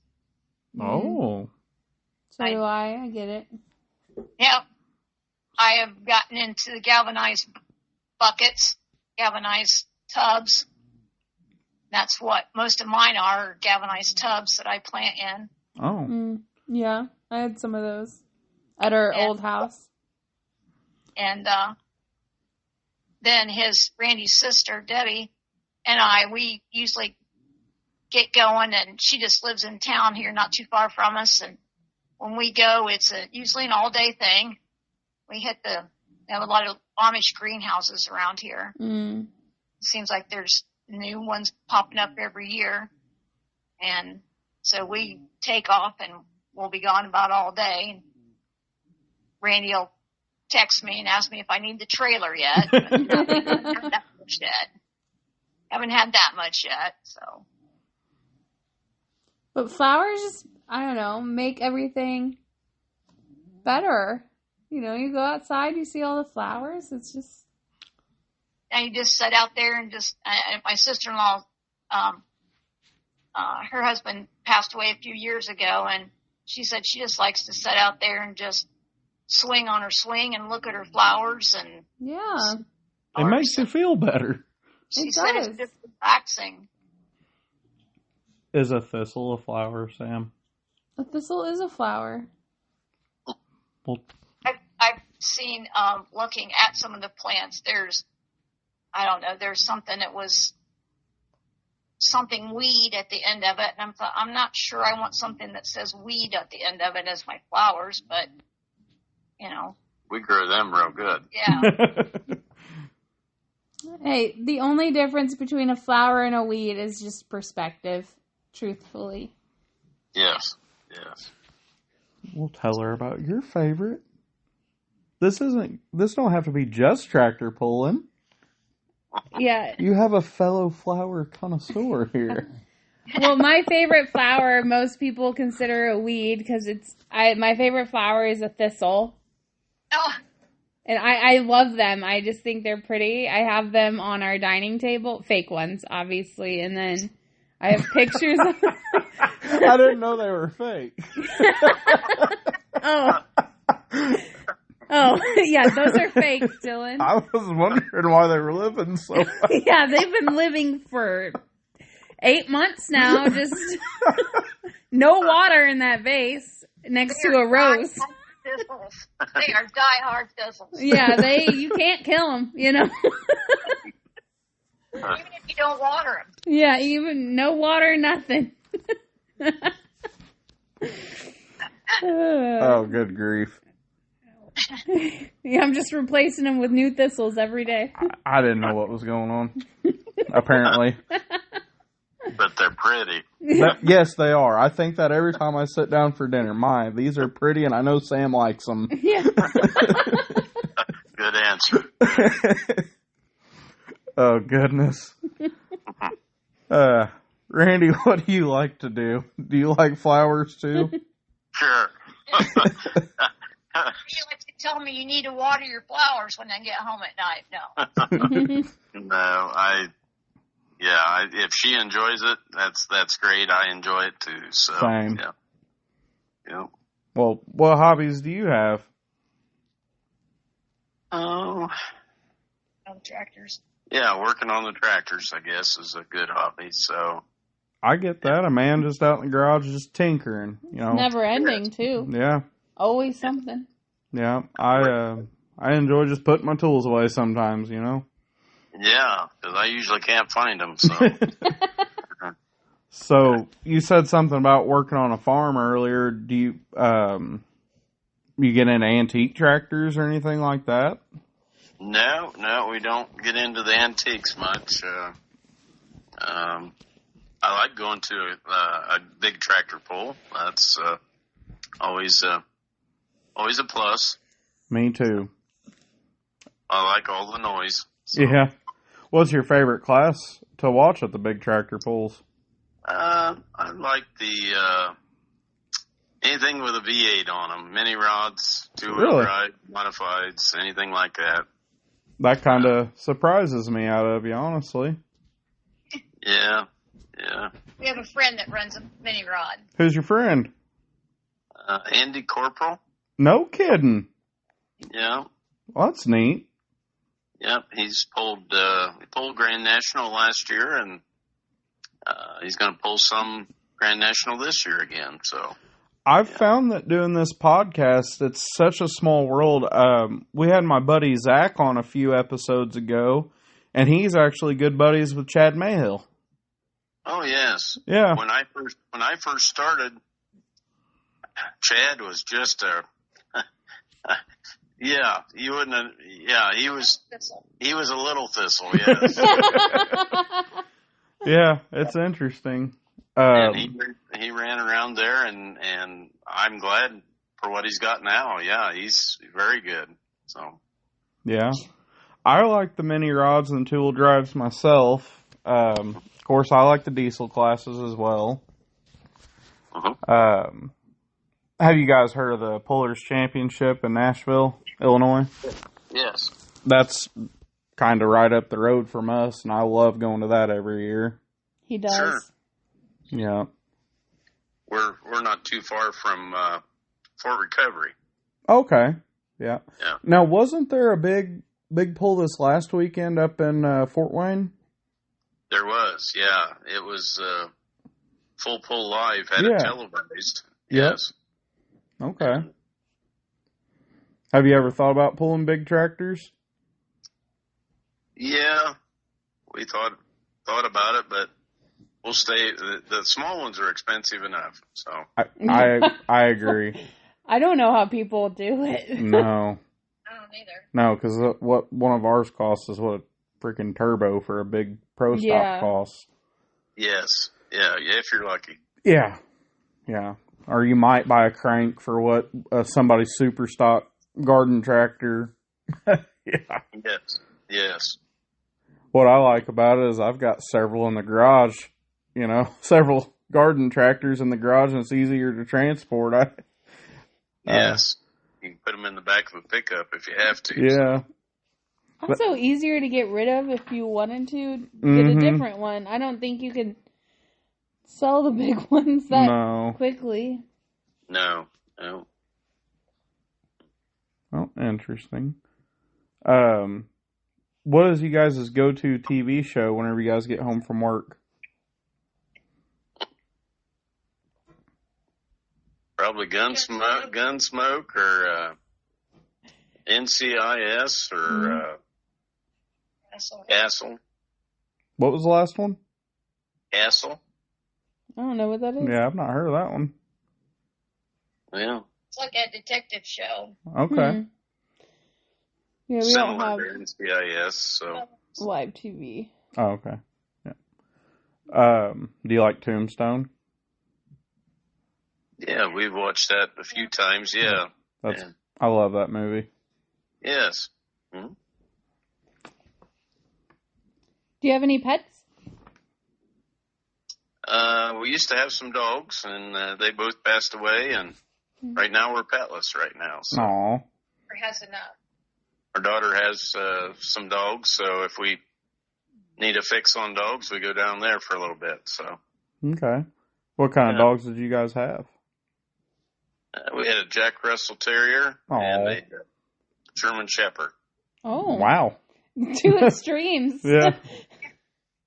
S1: Oh.
S2: So do I. I get it.
S3: Yeah. I have gotten into the galvanized buckets, galvanized tubs. That's what most of mine are, galvanized tubs that I plant in.
S1: Oh.
S2: Yeah, I had some of those at our old house.
S3: And then Randy's sister, Debbie, and we usually get going, and she just lives in town here, not too far from us. And when we go, it's usually an all-day thing. We have a lot of Amish greenhouses around here. It seems like there's new ones popping up every year. And So we take off and we'll be gone about all day. Randy will text me and ask me if I need the trailer yet. But haven't had that much yet, so.
S2: But flowers just, I don't know, make everything better. You know, you go outside, you see all the flowers, it's just.
S3: And you just sit out there and just, my sister-in-law, her husband passed away a few years ago, and she said she just likes to sit out there and just swing on her swing and look at her flowers. And
S2: yeah.
S1: It makes you feel better.
S3: She said it's just relaxing.
S1: Is a thistle a flower, Sam?
S2: A thistle is a flower.
S1: Well,
S3: I've seen, looking at some of the plants, there's something that was something weed at the end of it. And I'm not sure I want something that says weed at the end of it as my flowers, but, you know.
S4: We grow them real good.
S3: Yeah.
S2: Hey, the only difference between a flower and a weed is just perspective, truthfully.
S4: Yes.
S1: We'll tell her about your favorite. This don't have to be just tractor pulling.
S2: Yeah.
S1: You have a fellow flower connoisseur here.
S2: Well, my favorite flower, most people consider a weed because my favorite flower is a thistle.
S3: Oh.
S2: And I love them. I just think they're pretty. I have them on our dining table. Fake ones, obviously. And then I have pictures of them.
S1: I didn't know they were fake.
S2: Oh, yeah, those are fake, Dylan.
S1: I was wondering why they were living so well.
S2: Yeah, they've been living for 8 months now. Just no water in that vase next to a rose.
S3: Thistles. They are diehard thistles.
S2: Yeah, you can't kill them, you know.
S3: Even if you don't water them.
S2: Yeah, even no water, nothing.
S1: Oh, good grief.
S2: Yeah, I'm just replacing them with new thistles every day.
S1: I didn't know what was going on. Apparently.
S4: But they're pretty.
S1: Yes, they are. I think that every time I sit down for dinner. These are pretty, and I know Sam likes them.
S2: Yeah.
S4: Good answer.
S1: Oh, goodness. Randy, what do you like to do? Do you like flowers, too?
S4: Sure.
S3: You like to tell me you need to water your flowers when I get home at night. No. If she enjoys it, that's great. I enjoy it too. So,
S1: same.
S4: Yeah.
S1: Well, what hobbies do you have?
S3: On tractors.
S4: Yeah, working on the tractors, I guess, is a good hobby. So
S1: I get that. A man just out in the garage just tinkering, you know.
S2: Never ending, too.
S1: Yeah.
S2: Always something.
S1: Yeah. I enjoy just putting my tools away sometimes, you know.
S4: Yeah, because I usually can't find them. So.
S1: So you said something about working on a farm earlier. Do you get into antique tractors or anything like that?
S4: No, we don't get into the antiques much. I like going to a big tractor pull. That's always a plus.
S1: Me too.
S4: I like all the noise. So.
S1: Yeah. What's your favorite class to watch at the big tractor pulls?
S4: I like the anything with a V8 on them, mini rods, two-wheel drive, modifieds, anything like that.
S1: That kind of surprises me out of you, honestly.
S4: Yeah.
S3: We have a friend that runs a mini rod.
S1: Who's your friend?
S4: Andy Corporal.
S1: No kidding.
S4: Yeah.
S1: Well, that's neat.
S4: Yep, he's pulled Grand National last year, and he's going to pull some Grand National this year again. So
S1: I've found that doing this podcast, it's such a small world. We had my buddy Zach on a few episodes ago, and he's actually good buddies with Chad Mayhill.
S4: Oh yes,
S1: yeah.
S4: When I first started, Chad was just a. Yeah, you wouldn't have, he was a little thistle, yes.
S1: Yeah, it's interesting.
S4: And he ran around there, and I'm glad for what he's got now. Yeah, he's very good. So.
S1: Yeah. I like the mini rods and two-wheel drives myself. Of course, I like the diesel classes as well.
S4: Uh-huh.
S1: Have you guys heard of the Pullers Championship in Nashville, Illinois?
S4: Yes.
S1: That's kind of right up the road from us, and I love going to that every year.
S2: He does.
S4: Sure.
S1: Yeah.
S4: We're not too far from Fort Recovery.
S1: Okay. Yeah.
S4: Yeah.
S1: Now, wasn't there a big pull this last weekend up in Fort Wayne?
S4: There was, yeah. It was Full Pull Live, had it televised.
S1: Yep.
S4: Yes.
S1: Okay. Have you ever thought about pulling big tractors?
S4: Yeah, we thought about it, but we'll stay. The small ones are expensive enough. So
S1: I agree.
S2: I don't know how people do it.
S1: No.
S3: I don't either.
S1: No, because what one of ours costs is what a freaking turbo for a big pro stock costs.
S4: yes, yeah, if you're lucky.
S1: Yeah. Yeah. Or you might buy a crank for what somebody's super stock garden tractor. Yeah.
S4: Yes.
S1: What I like about it is I've got several in the garage, several garden tractors in the garage, and it's easier to transport.
S4: Yes. You can put them in the back of a pickup if you have to.
S1: Yeah.
S2: Also easier to get rid of if you wanted to get a different one. I don't think you can sell the big ones that quickly.
S4: No.
S1: Well, interesting. What is you guys' go-to TV show whenever you guys get home from work?
S4: Probably Gunsmoke or NCIS or Castle.
S1: What was the last one?
S4: Castle.
S2: I don't know what that is.
S1: Yeah, I've not heard of that one.
S4: Yeah.
S3: It's like a detective show.
S1: Okay.
S2: Yeah, we
S4: Similar
S2: don't have
S4: to NCIS, so.
S2: live TV.
S1: Oh, okay. Yeah. Do you like Tombstone?
S4: Yeah, we've watched that a few times. Yeah.
S1: I love that movie.
S4: Yes. Mm-hmm.
S2: Do you have any pets?
S4: We used to have some dogs, and they both passed away, and right now we're petless right now. So.
S1: Aw.
S3: Or has enough.
S4: Our daughter has some dogs, so if we need a fix on dogs, we go down there for a little bit. So.
S1: Okay. What kind of dogs did you guys have?
S4: We had a Jack Russell Terrier and a German Shepherd.
S2: Oh.
S1: Wow.
S2: Two extremes.
S1: Yeah.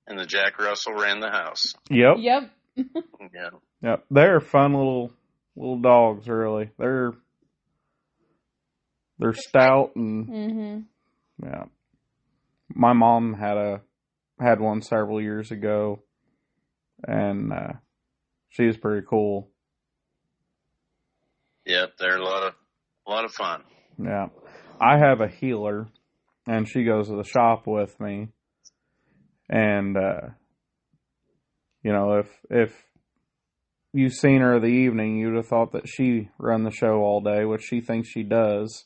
S4: And the Jack Russell ran the house.
S1: Yep.
S2: Yep.
S4: Yeah.
S1: Yep. They're fun little dogs, really. They're stout and yeah. My mom had one several years ago, and she's pretty cool.
S4: Yep, they're a lot of fun.
S1: Yeah. I have a healer, and she goes to the shop with me. And, if you've seen her the evening, you'd have thought that she run the show all day, which she thinks she does.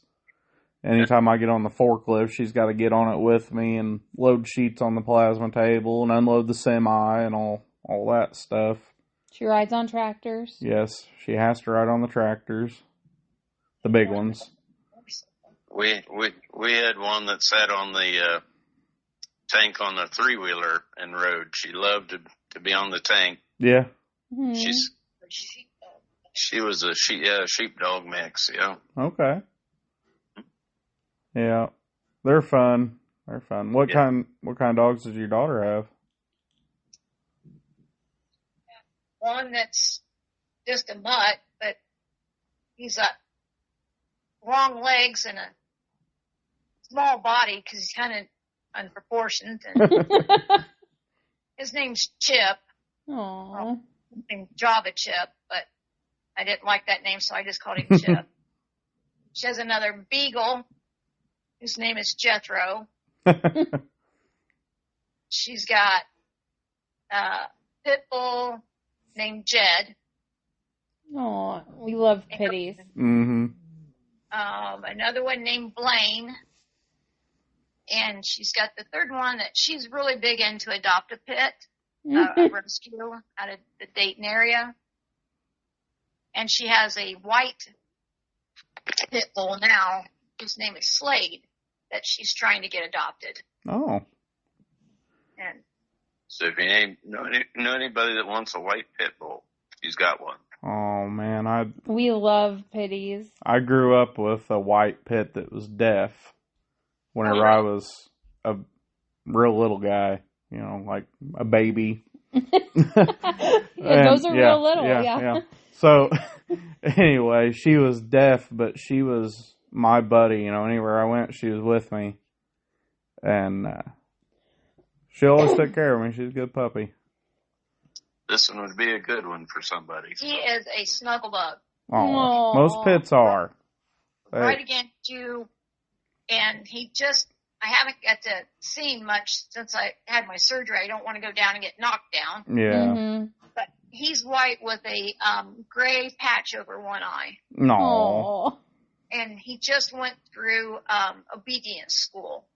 S1: Anytime I get on the forklift, she's got to get on it with me and load sheets on the plasma table and unload the semi and all that stuff.
S2: She rides on tractors.
S1: Yes, she has to ride on the tractors. The big ones.
S4: We had one that sat on the tank on the 3-wheeler and rode. She loved to be on the tank.
S1: Yeah.
S2: Mm-hmm.
S4: She was a sheepdog mix. Yeah.
S1: Okay. Yeah, they're fun. What kind of dogs did your daughter have?
S3: One that's just a mutt, but he's got long legs and a small body because he's kind of unproportioned. And his name's Chip.
S2: Aww.
S3: Named Java Chip, but I didn't like that name, so I just called him Chip. She has another beagle. His name is Jethro. She's got Pitbull, named Jed.
S2: Oh, we love pitties.
S1: Mm-hmm.
S3: Another one named Blaine. And she's got the third one that she's really big into Adopt-A-Pit, a rescue out of the Dayton area. And she has a white pit bull now, whose name is Slade, that she's trying to get adopted.
S1: Oh.
S3: And
S4: So if you know anybody that wants a white pit bull, he's got one.
S1: Oh, man.
S2: We love pitties.
S1: I grew up with a white pit that was deaf whenever I was a real little guy, like a baby.
S2: Those are real little, yeah.
S1: So, anyway, she was deaf, but she was my buddy. Anywhere I went, she was with me. And she always took care of me. She's a good puppy.
S4: This one would be a good one for somebody.
S3: he is a snuggle bug.
S1: Oh, most pits are.
S3: Right against you. And I haven't got to see him much since I had my surgery. I don't want to go down and get knocked down.
S1: Yeah.
S2: Mm-hmm.
S3: But he's white with a gray patch over one eye.
S1: No.
S3: And he just went through obedience school.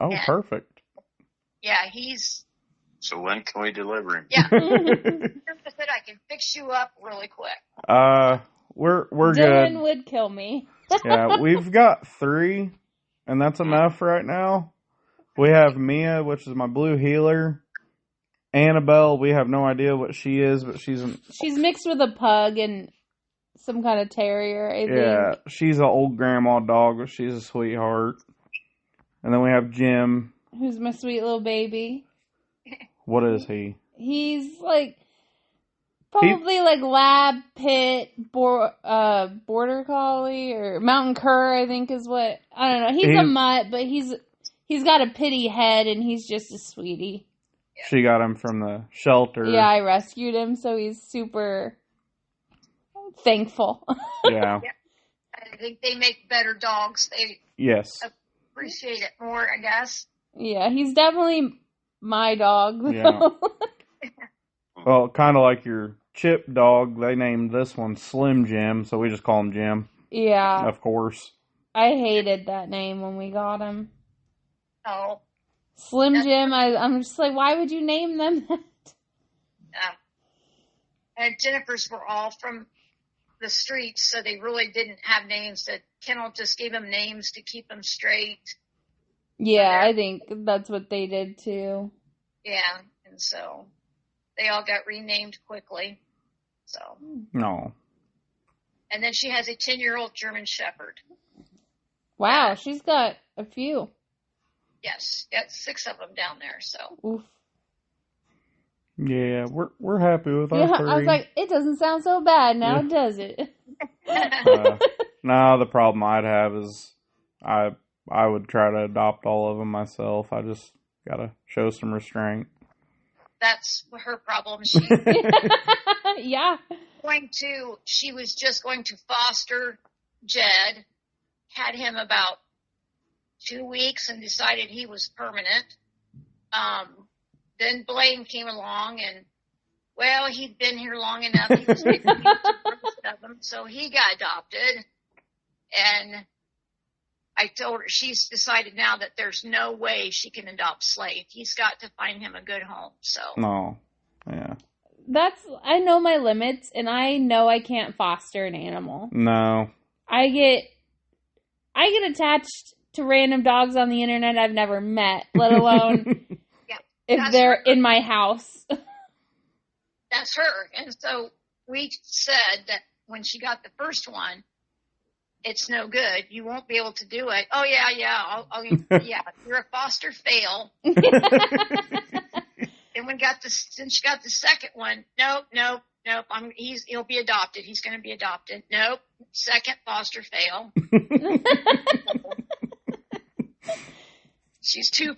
S1: Oh,
S3: and,
S1: perfect.
S3: Yeah,
S4: So when can we deliver him?
S3: Yeah. I said I can fix you up really quick.
S1: We're
S2: Dylan
S1: good.
S2: Dylan would kill me.
S1: Yeah, we've got 3, and that's enough right now. We have Mia, which is my blue heeler. Annabelle, we have no idea what she is, but she's
S2: mixed with a pug and some kind of terrier, I think.
S1: Yeah, she's an old grandma dog, but she's a sweetheart. And then we have Jim.
S2: Who's my sweet little baby.
S1: What is he?
S2: He's probably lab pit, border collie, or mountain cur, I think is what, I don't know. He's a mutt, but he's got a pity head and he's just a sweetie.
S1: She got him from the shelter.
S2: Yeah, I rescued him, so he's super thankful.
S1: Yeah.
S3: I think they make better dogs. They appreciate it more, I guess.
S2: Yeah, he's definitely my dog.
S1: Yeah. Well, kind of like your Chip dog, they named this one Slim Jim, so we just call him Jim.
S2: Yeah.
S1: Of course.
S2: I hated that name when we got him.
S3: Oh.
S2: Slim Jim, I'm just like, why would you name them that?
S3: And Jennifer's were all from the streets, so they really didn't have names. That Kennel just gave them names to keep them straight.
S2: Yeah, I think that's what they did too.
S3: Yeah, and so they all got renamed quickly. So.
S1: No.
S3: And then she has a 10-year-old German Shepherd.
S2: Wow, she's got a few.
S3: Yes, got 6 of them down there. So.
S2: Oof.
S1: Yeah, we're happy with our 3.
S2: I was like, it doesn't sound so bad now, does it?
S1: No, the problem I'd have is I would try to adopt all of them myself. I just gotta show some restraint.
S3: That's her problem.
S2: Yeah.
S3: She was just going to foster Jed, had him about 2 weeks and decided he was permanent. Then Blaine came along and, well, he'd been here long enough. He was making of them, so he got adopted. And I told her, she's decided now that there's no way she can adopt Slade. He's got to find him a good home. So.
S1: No. Yeah.
S2: I know my limits, and I know I can't foster an animal.
S1: No.
S2: I get attached to random dogs on the internet I've never met, let alone if they're in my house.
S3: That's her. And so we said that when she got the first one, it's no good. You won't be able to do it. Oh yeah. Yeah. You're a foster fail. And since she got the second one, nope. He'll be adopted. He's going to be adopted. Nope. Second foster fail. She's 2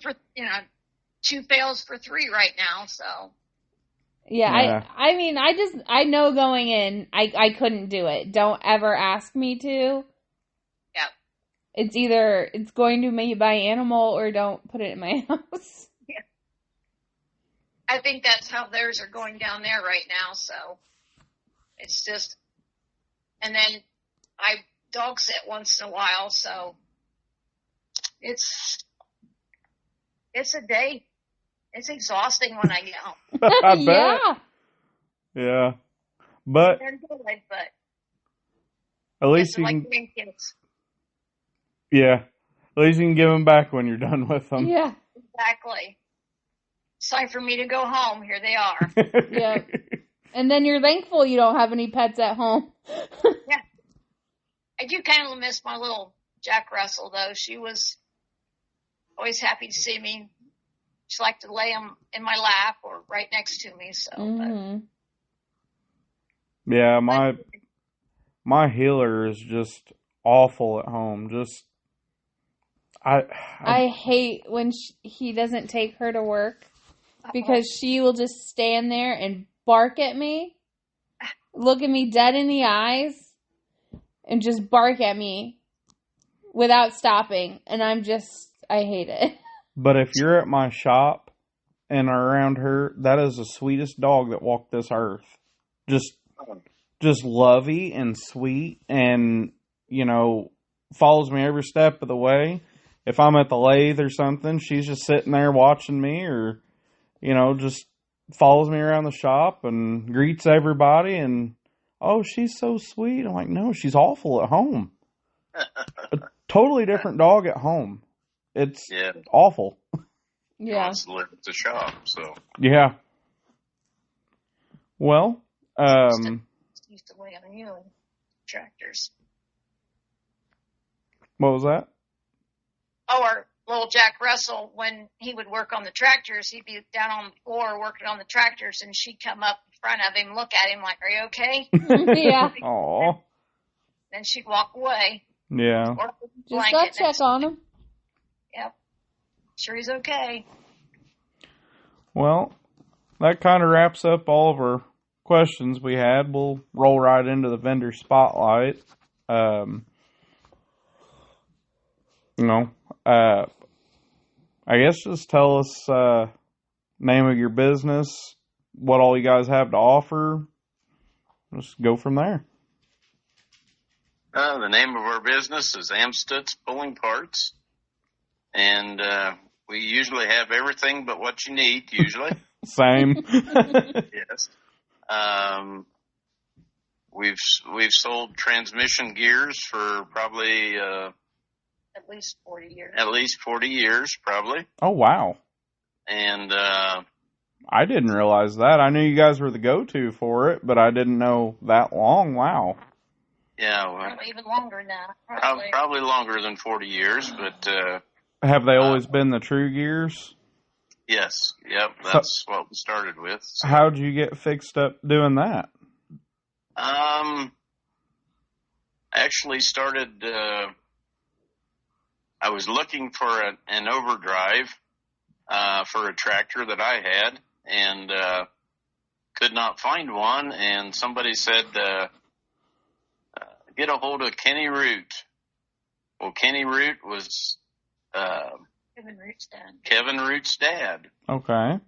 S3: fails for 3 right now. So.
S2: Yeah. I mean, I know going in, I couldn't do it. Don't ever ask me to.
S3: Yeah.
S2: It's either it's going to be by animal or don't put it in my house.
S3: I think that's how theirs are going down there right now. So it's just, and then I dog sit once in a while. So it's a day. It's exhausting when I get home.
S1: I bet. Yeah. But at least you can,
S3: grandkids.
S1: Yeah. At least you can give them back when you're done with them.
S2: Yeah.
S3: Exactly. It's time for me to go home. Here they are.
S2: Yeah. And then you're thankful you don't have any pets at home.
S3: Yeah. I do kind of miss my little Jack Russell, though. She was always happy to see me. She liked to lay him in my lap or right next to me. So,
S1: yeah, my healer is just awful at home. Just
S2: I hate when he doesn't take her to work because she will just stand there and bark at me, look at me dead in the eyes, and just bark at me without stopping. And I hate it.
S1: But if you're at my shop and are around her, that is the sweetest dog that walked this earth. Just lovey and sweet and, follows me every step of the way. If I'm at the lathe or something, she's just sitting there watching me or, just follows me around the shop and greets everybody and, oh, she's so sweet. I'm like, no, she's awful at home. A totally different dog at home. It's awful.
S2: Yeah.
S4: Wants to live at the shop, so.
S1: Yeah. Well,
S3: used to weigh on you and tractors.
S1: What was that?
S3: Oh, our little Jack Russell, when he would work on the tractors, he'd be down on the floor working on the tractors, and she'd come up in front of him, look at him like, "Are you okay?"
S2: Yeah.
S1: Aw.
S3: Then she'd walk away.
S1: Yeah.
S3: Or
S2: just go check on him.
S3: Yep. Sure he's okay.
S1: Well, that kind of wraps up all of our questions we had. We'll roll right into the vendor spotlight. I guess just tell us name of your business, what all you guys have to offer. Just go from there.
S4: The name of our business is Amstutz Pulling Parts, and we usually have everything but what you need, usually.
S1: Same.
S4: Yes. We've sold transmission gears for probably
S3: at least 40 years.
S4: At least 40 years, probably.
S1: Oh, wow.
S4: And
S1: I didn't realize that. I knew you guys were the go-to for it, but I didn't know that long. Wow.
S4: Yeah. Well,
S3: probably even longer than that.
S4: Probably longer than 40 years, but...
S1: have they always been the true gears?
S4: Yes. Yep. That's what we started with. So.
S1: How'd you get fixed up doing that?
S4: I actually started... I was looking for an overdrive for a tractor that I had and could not find one. And somebody said, get a hold of Kenny Root. Well, Kenny Root was Kevin Root's dad.
S1: Okay.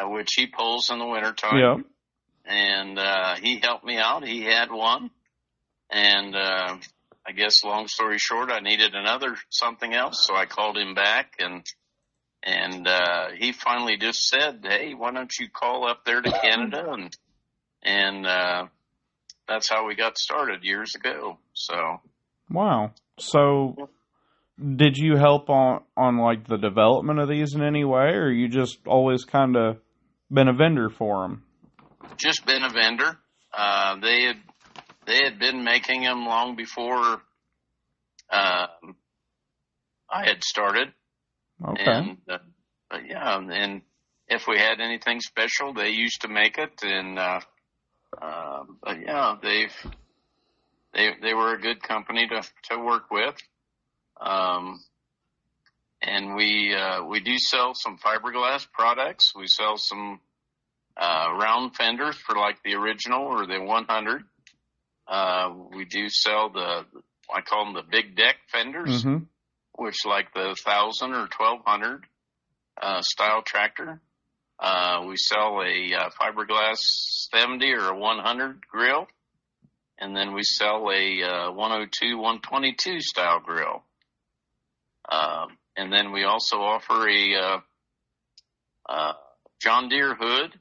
S4: Which he pulls in the wintertime.
S1: Yep.
S4: And he helped me out. He had one. And I guess long story short, I needed something else, so I called him back, and he finally just said, "Hey, why don't you call up there to Canada?" And that's how we got started years ago. So.
S1: Wow. So, did you help on like the development of these in any way, or you just always kind of been a vendor for them?
S4: Just been a vendor. They had been making them long before I had started.
S1: Okay.
S4: And and if we had anything special, they used to make it. And but yeah, they were a good company to work with. And we do sell some fiberglass products. We sell some round fenders for like the original or the 100. We do sell I call them the big deck fenders, which like the 1,000 or 1,200 style tractor. We sell a fiberglass 70 or a 100 grill, and then we sell a 102, 122 style grill. And then we also offer a John Deere hood,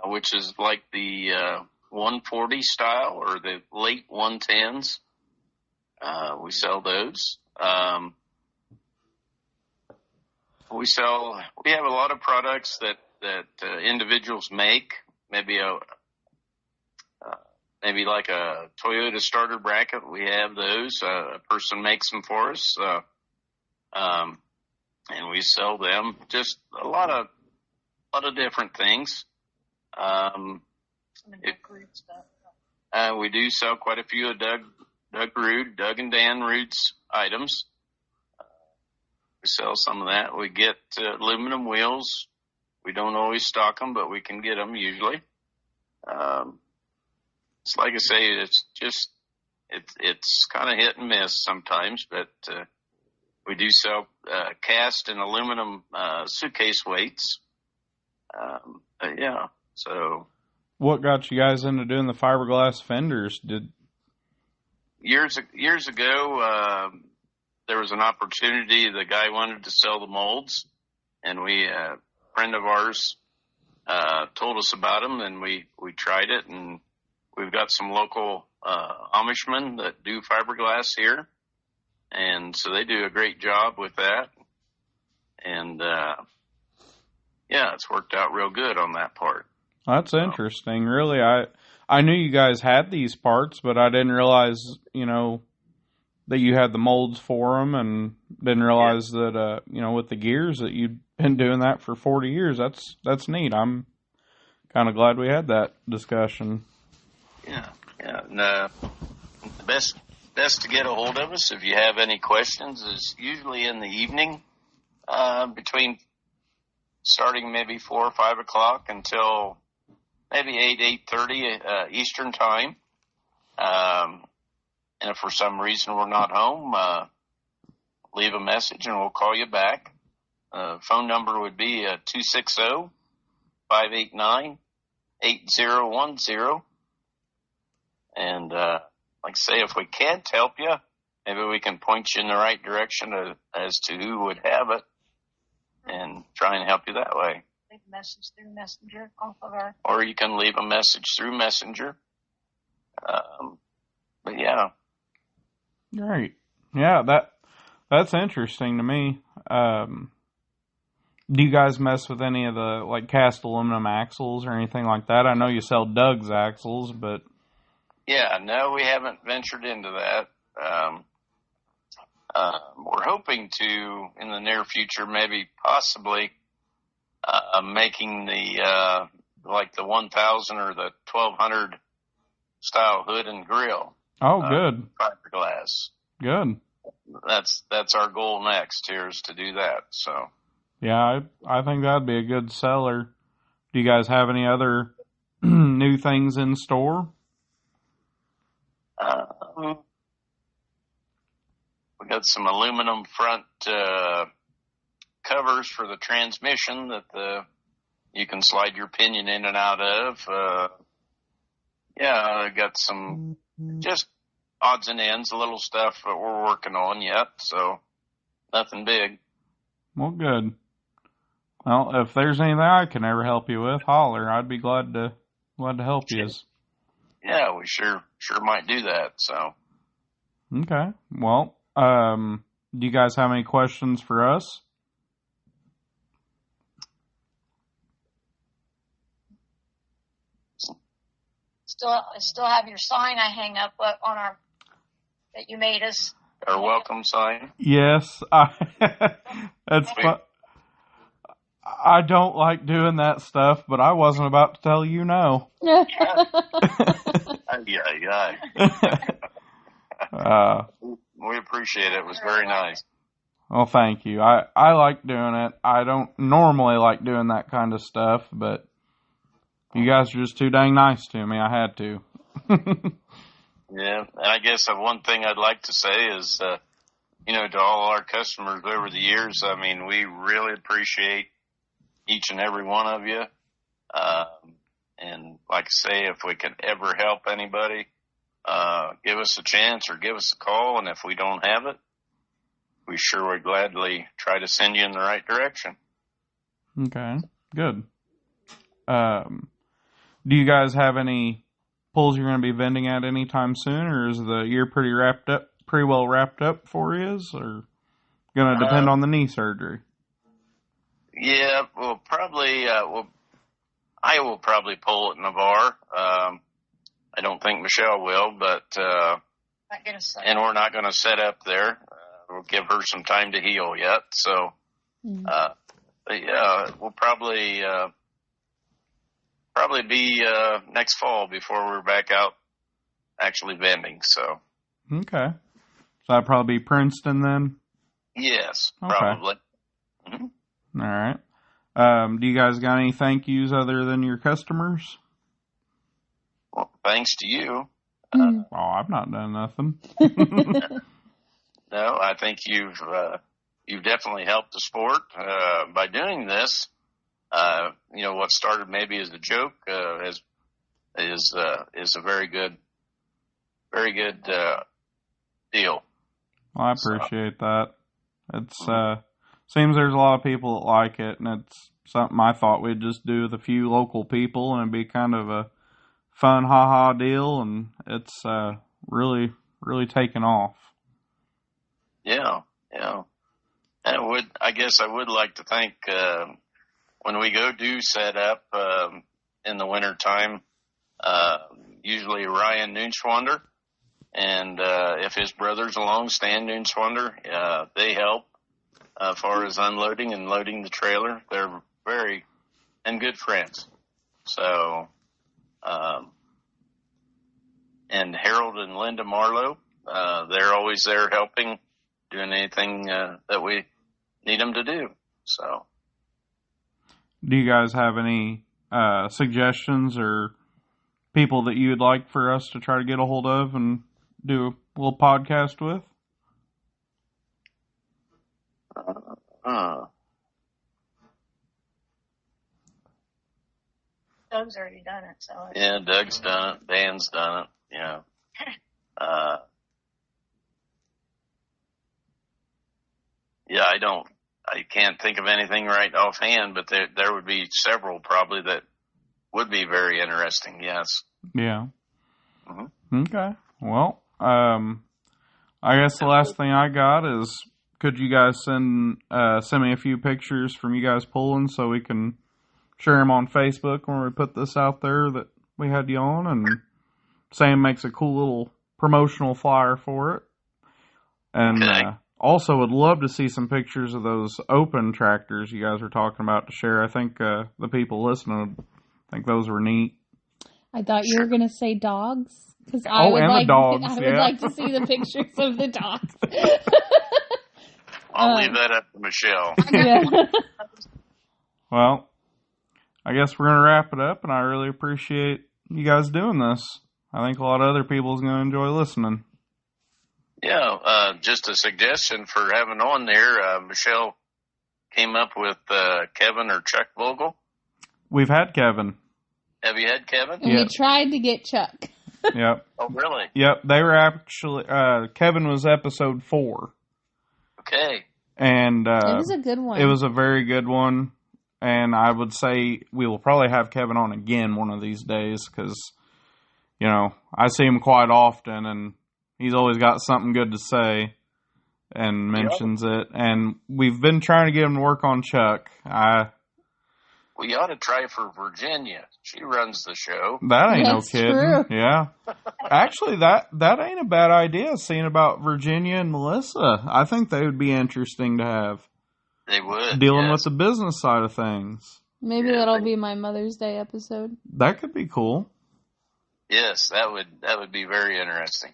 S4: which is like the 140 style or the late 110s. We sell those. We have a lot of products that individuals make. Maybe like a Toyota starter bracket. We have those. A person makes them for us. And we sell them. Just a lot of different things. We do sell quite a few of Doug and Dan Root's items. We sell some of that. We get aluminum wheels. We don't always stock them, but we can get them usually. It's like I say, it's kind of hit and miss sometimes, but we do sell cast and aluminum suitcase weights. Yeah, so.
S1: What got you guys into doing the fiberglass fenders?
S4: Years ago, there was an opportunity. The guy wanted to sell the molds, and a friend of ours told us about them, and we tried it, and we've got some local Amishmen that do fiberglass here, and so they do a great job with that, and yeah, it's worked out real good on that part.
S1: That's interesting. Really, I knew you guys had these parts, but I didn't realize, that you had the molds for them, and didn't realize that, with the gears that you'd been doing that for 40 years. That's neat. I'm kind of glad we had that discussion.
S4: Yeah. And, the best to get a hold of us if you have any questions is usually in the evening, between starting maybe 4 or 5 o'clock until maybe 8:30 Eastern time. And if for some reason we're not home, leave a message and we'll call you back. Phone number would be 260-589-8010. And like I say, if we can't help you, maybe we can point you in the right direction as to who would have it and try and help you that way.
S3: Leave a message through Messenger off of our...
S4: Or you can leave a message through Messenger. But yeah.
S1: Right. Yeah, that's interesting to me. Do you guys mess with any of the cast aluminum axles or anything like that? I know you sell Doug's axles, but...
S4: Yeah, no, we haven't ventured into that. We're hoping to, in the near future, maybe possibly making the the 1000 or the 1200 style hood and grill.
S1: Oh, good.
S4: Fiberglass.
S1: Good.
S4: That's our goal next here is to do that. So.
S1: Yeah, I think that'd be a good seller. Do you guys have any other new things in store?
S4: We got some aluminum front covers for the transmission that you can slide your pinion in and out of. I got some just odds and ends, a little stuff that we're working on yet, so nothing big.
S1: Well, good. Well, if there's anything I can ever help you with, holler. I'd be glad to help you.
S4: Yeah, we sure might do that. So.
S1: Okay. Well, do you guys have any questions for us?
S3: Still have your sign I hang up on that you made us.
S4: Our welcome sign.
S1: Yes, that's fun. I don't like doing that stuff, but I wasn't about to tell you no.
S4: Yeah. We appreciate it. It was very nice.
S1: Well, thank you. I like doing it. I don't normally like doing that kind of stuff, but you guys are just too dang nice to me. I had to.
S4: Yeah, and I guess one thing I'd like to say is, to all our customers over the years, I mean, we really appreciate each and every one of you. And like I say, if we can ever help anybody, give us a chance or give us a call. And if we don't have it, we sure would gladly try to send you in the right direction.
S1: Okay, good. Do you guys have any pulls you're going to be vending at anytime soon, or is the year pretty well wrapped up for you, or going to depend on the knee surgery?
S4: Yeah, we'll probably, I will probably pull at Navarre. I don't think Michelle will, but, and we're not going to set up there. We'll give her some time to heal yet. So, we'll probably be, next fall before we're back out actually vending. So.
S1: Okay. So that'd probably be Princeton then?
S4: Yes,
S1: okay.
S4: Probably. Mm-hmm.
S1: All right. Do you guys got any thank yous other than your customers?
S4: Well, thanks to you.
S1: I've not done nothing.
S4: No, I think you've definitely helped the sport by doing this. What started maybe as a joke is a very good deal.
S1: Well, I appreciate that. It's seems there's a lot of people that like it, and it's something I thought we'd just do with a few local people, and it'd be kind of a fun ha-ha deal, and it's really, really taken off.
S4: Yeah. And I guess I would like to thank, when we go do set up in the winter time, usually Ryan Noonschwander, and if his brother's along, Stan Noonschwander, they help as far as unloading and loading the trailer. They're very and good friends. So, and Harold and Linda Marlowe, they're always there helping, doing anything that we need them to do. So,
S1: do you guys have any suggestions or people that you would like for us to try to get a hold of and do a little podcast with?
S3: Doug's already done it, so.
S4: Yeah, Doug's done it. Dan's done it. Yeah. I can't think of anything right offhand, but there would be several probably that would be very interesting. Yes.
S1: Yeah.
S4: Mm-hmm.
S1: Okay. Well, I guess the last thing I got is, could you guys send me a few pictures from you guys pulling so we can share them on Facebook when we put this out there that we had you on, and Sam makes a cool little promotional flyer for it. And also would love to see some pictures of those open tractors you guys were talking about to share. I think the people listening would think those were neat.
S2: I thought you were going to say dogs. Because I would like to see the pictures of the dogs.
S4: I'll leave that up to Michelle.
S2: Yeah.
S1: Well, I guess we're going to wrap it up, and I really appreciate you guys doing this. I think a lot of other people is going to enjoy listening.
S4: Yeah, just a suggestion for having on there. Michelle came up with Kevin or Chuck Vogel.
S1: We've had Kevin.
S4: Have you had Kevin?
S2: And we tried to get Chuck.
S1: Yep.
S4: Oh, really?
S1: Yep. They were actually, Kevin was episode 4.
S4: Okay.
S1: And
S2: it was a good one.
S1: It was a very good one. And I would say we will probably have Kevin on again one of these days because, I see him quite often and he's always got something good to say and mentions it. And we've been trying to get him to work on Chuck.
S4: We ought to try for Virginia. She runs the show.
S1: That ain't
S2: That's
S1: no kidding.
S2: True.
S1: Yeah. Actually, that ain't a bad idea, seeing about Virginia and Melissa. I think they would be interesting to have.
S4: They would.
S1: Dealing with the business side of things.
S2: Maybe that'll be my Mother's Day episode.
S1: That could be cool.
S4: Yes, that would be very interesting.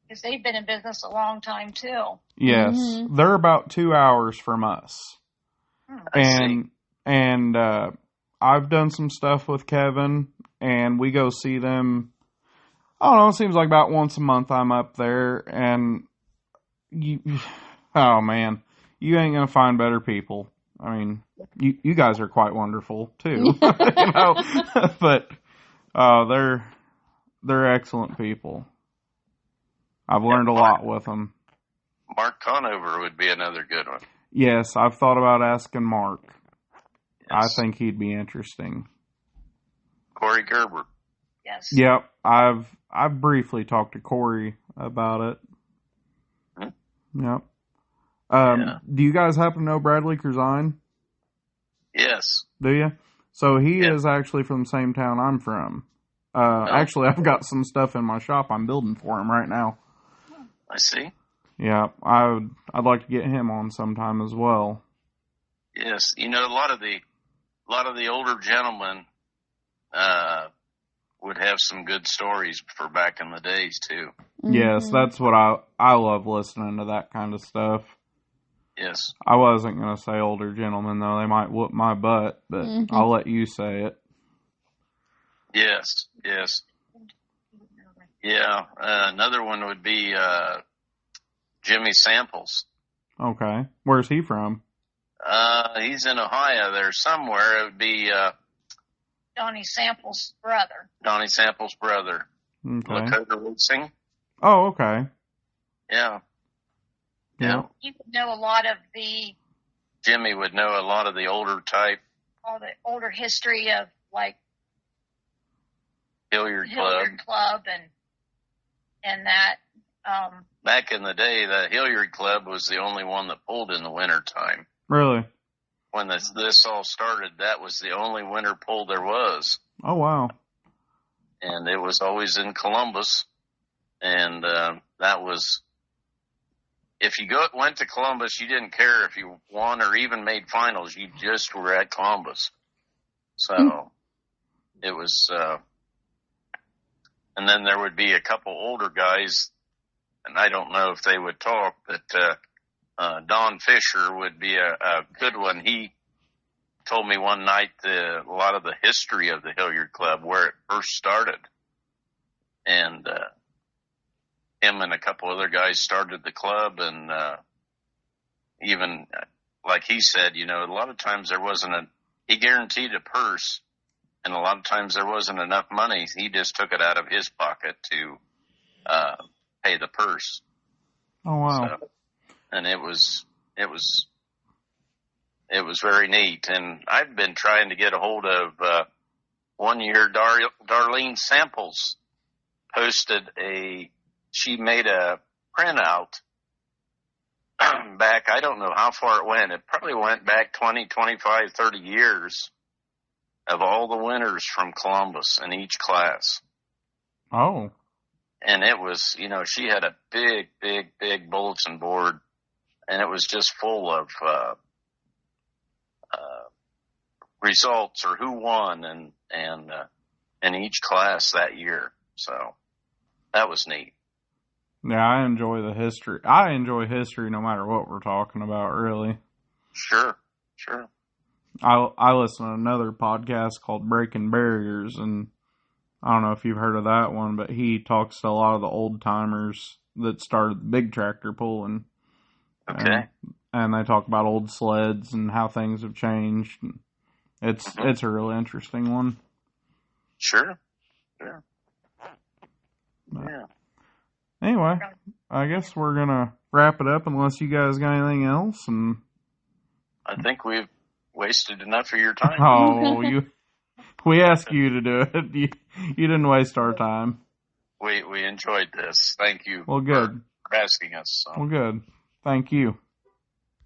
S3: Because they've been in business a long time, too.
S1: Yes.
S2: Mm-hmm.
S1: They're about 2 hours from us. And I've done some stuff with Kevin, and we go see them. I don't know, it seems like about once a month I'm up there, and you ain't going to find better people. I mean, You guys are quite wonderful too, but they're excellent people. I've learned a lot with them.
S4: Mark Conover would be another good one.
S1: Yes, I've thought about asking Mark.
S3: Yes.
S1: I think he'd be interesting.
S4: Corey Gerber.
S3: Yes.
S1: Yep, I've briefly talked to Corey about it. Yep. Do you guys happen to know Bradley Curzine?
S4: Yes.
S1: Do you? So he is actually from the same town I'm from. Actually, I've got some stuff in my shop I'm building for him right now.
S4: I see.
S1: Yeah, I'd like to get him on sometime as well.
S4: Yes, a lot of the older gentlemen would have some good stories for back in the days too.
S2: Mm-hmm.
S1: Yes, that's what I love listening to that kind of stuff.
S4: Yes.
S1: I wasn't going to say older gentlemen, though. They might whoop my butt, but I'll let you say it.
S4: Yes. Yeah, another one would be Jimmy Samples.
S1: Okay. Where's he from?
S4: He's in Ohio there somewhere. It would be
S3: Donnie Samples' brother.
S4: Donnie Samples' brother.
S1: Okay.
S4: Lakota Racing.
S1: Oh, okay.
S4: Yeah.
S3: He would know a lot of the...
S4: Jimmy would know a lot of the older type.
S3: All the older history of, like...
S4: Hilliard
S3: Club and that.
S4: Back in the day, the Hilliard Club was the only one that pulled in the wintertime.
S1: Really?
S4: When this all started, that was the only winter pull there was.
S1: Oh, wow.
S4: And it was always in Columbus. And that was... If you went to Columbus, you didn't care if you won or even made finals. You just were at Columbus. So it was... and then there would be a couple older guys, and I don't know if they would talk, but Don Fisher would be a good one. He told me one night a lot of the history of the Hilliard Club, where it first started. And him and a couple other guys started the club, and even, like he said, a lot of times there wasn't he guaranteed a purse, and a lot of times there wasn't enough money. He just took it out of his pocket to pay the purse.
S1: Oh, wow.
S4: So, and it was very neat. And I've been trying to get a hold of, one year, Darlene Samples she made a printout back, I don't know how far it went. It probably went back 20, 25, 30 years of all the winners from Columbus in each class.
S1: Oh.
S4: And it was, she had a big bulletin board, and it was just full of results or who won and in each class that year. So that was neat.
S1: Yeah, I enjoy the history. I enjoy history no matter what we're talking about, really.
S4: Sure.
S1: I listen to another podcast called Breaking Barriers, and I don't know if you've heard of that one, but he talks to a lot of the old timers that started the big tractor pulling.
S4: Okay.
S1: And they talk about old sleds and how things have changed. It's a really interesting one.
S4: Sure.
S1: But
S4: Yeah.
S1: Anyway, I guess we're gonna wrap it up unless you guys got anything else. And
S4: I think we've wasted enough of your time.
S1: Oh, we asked you to do it. You didn't waste our time.
S4: We enjoyed this. Thank you.
S1: Well, good.
S4: For asking us. So.
S1: Well, good. Thank you.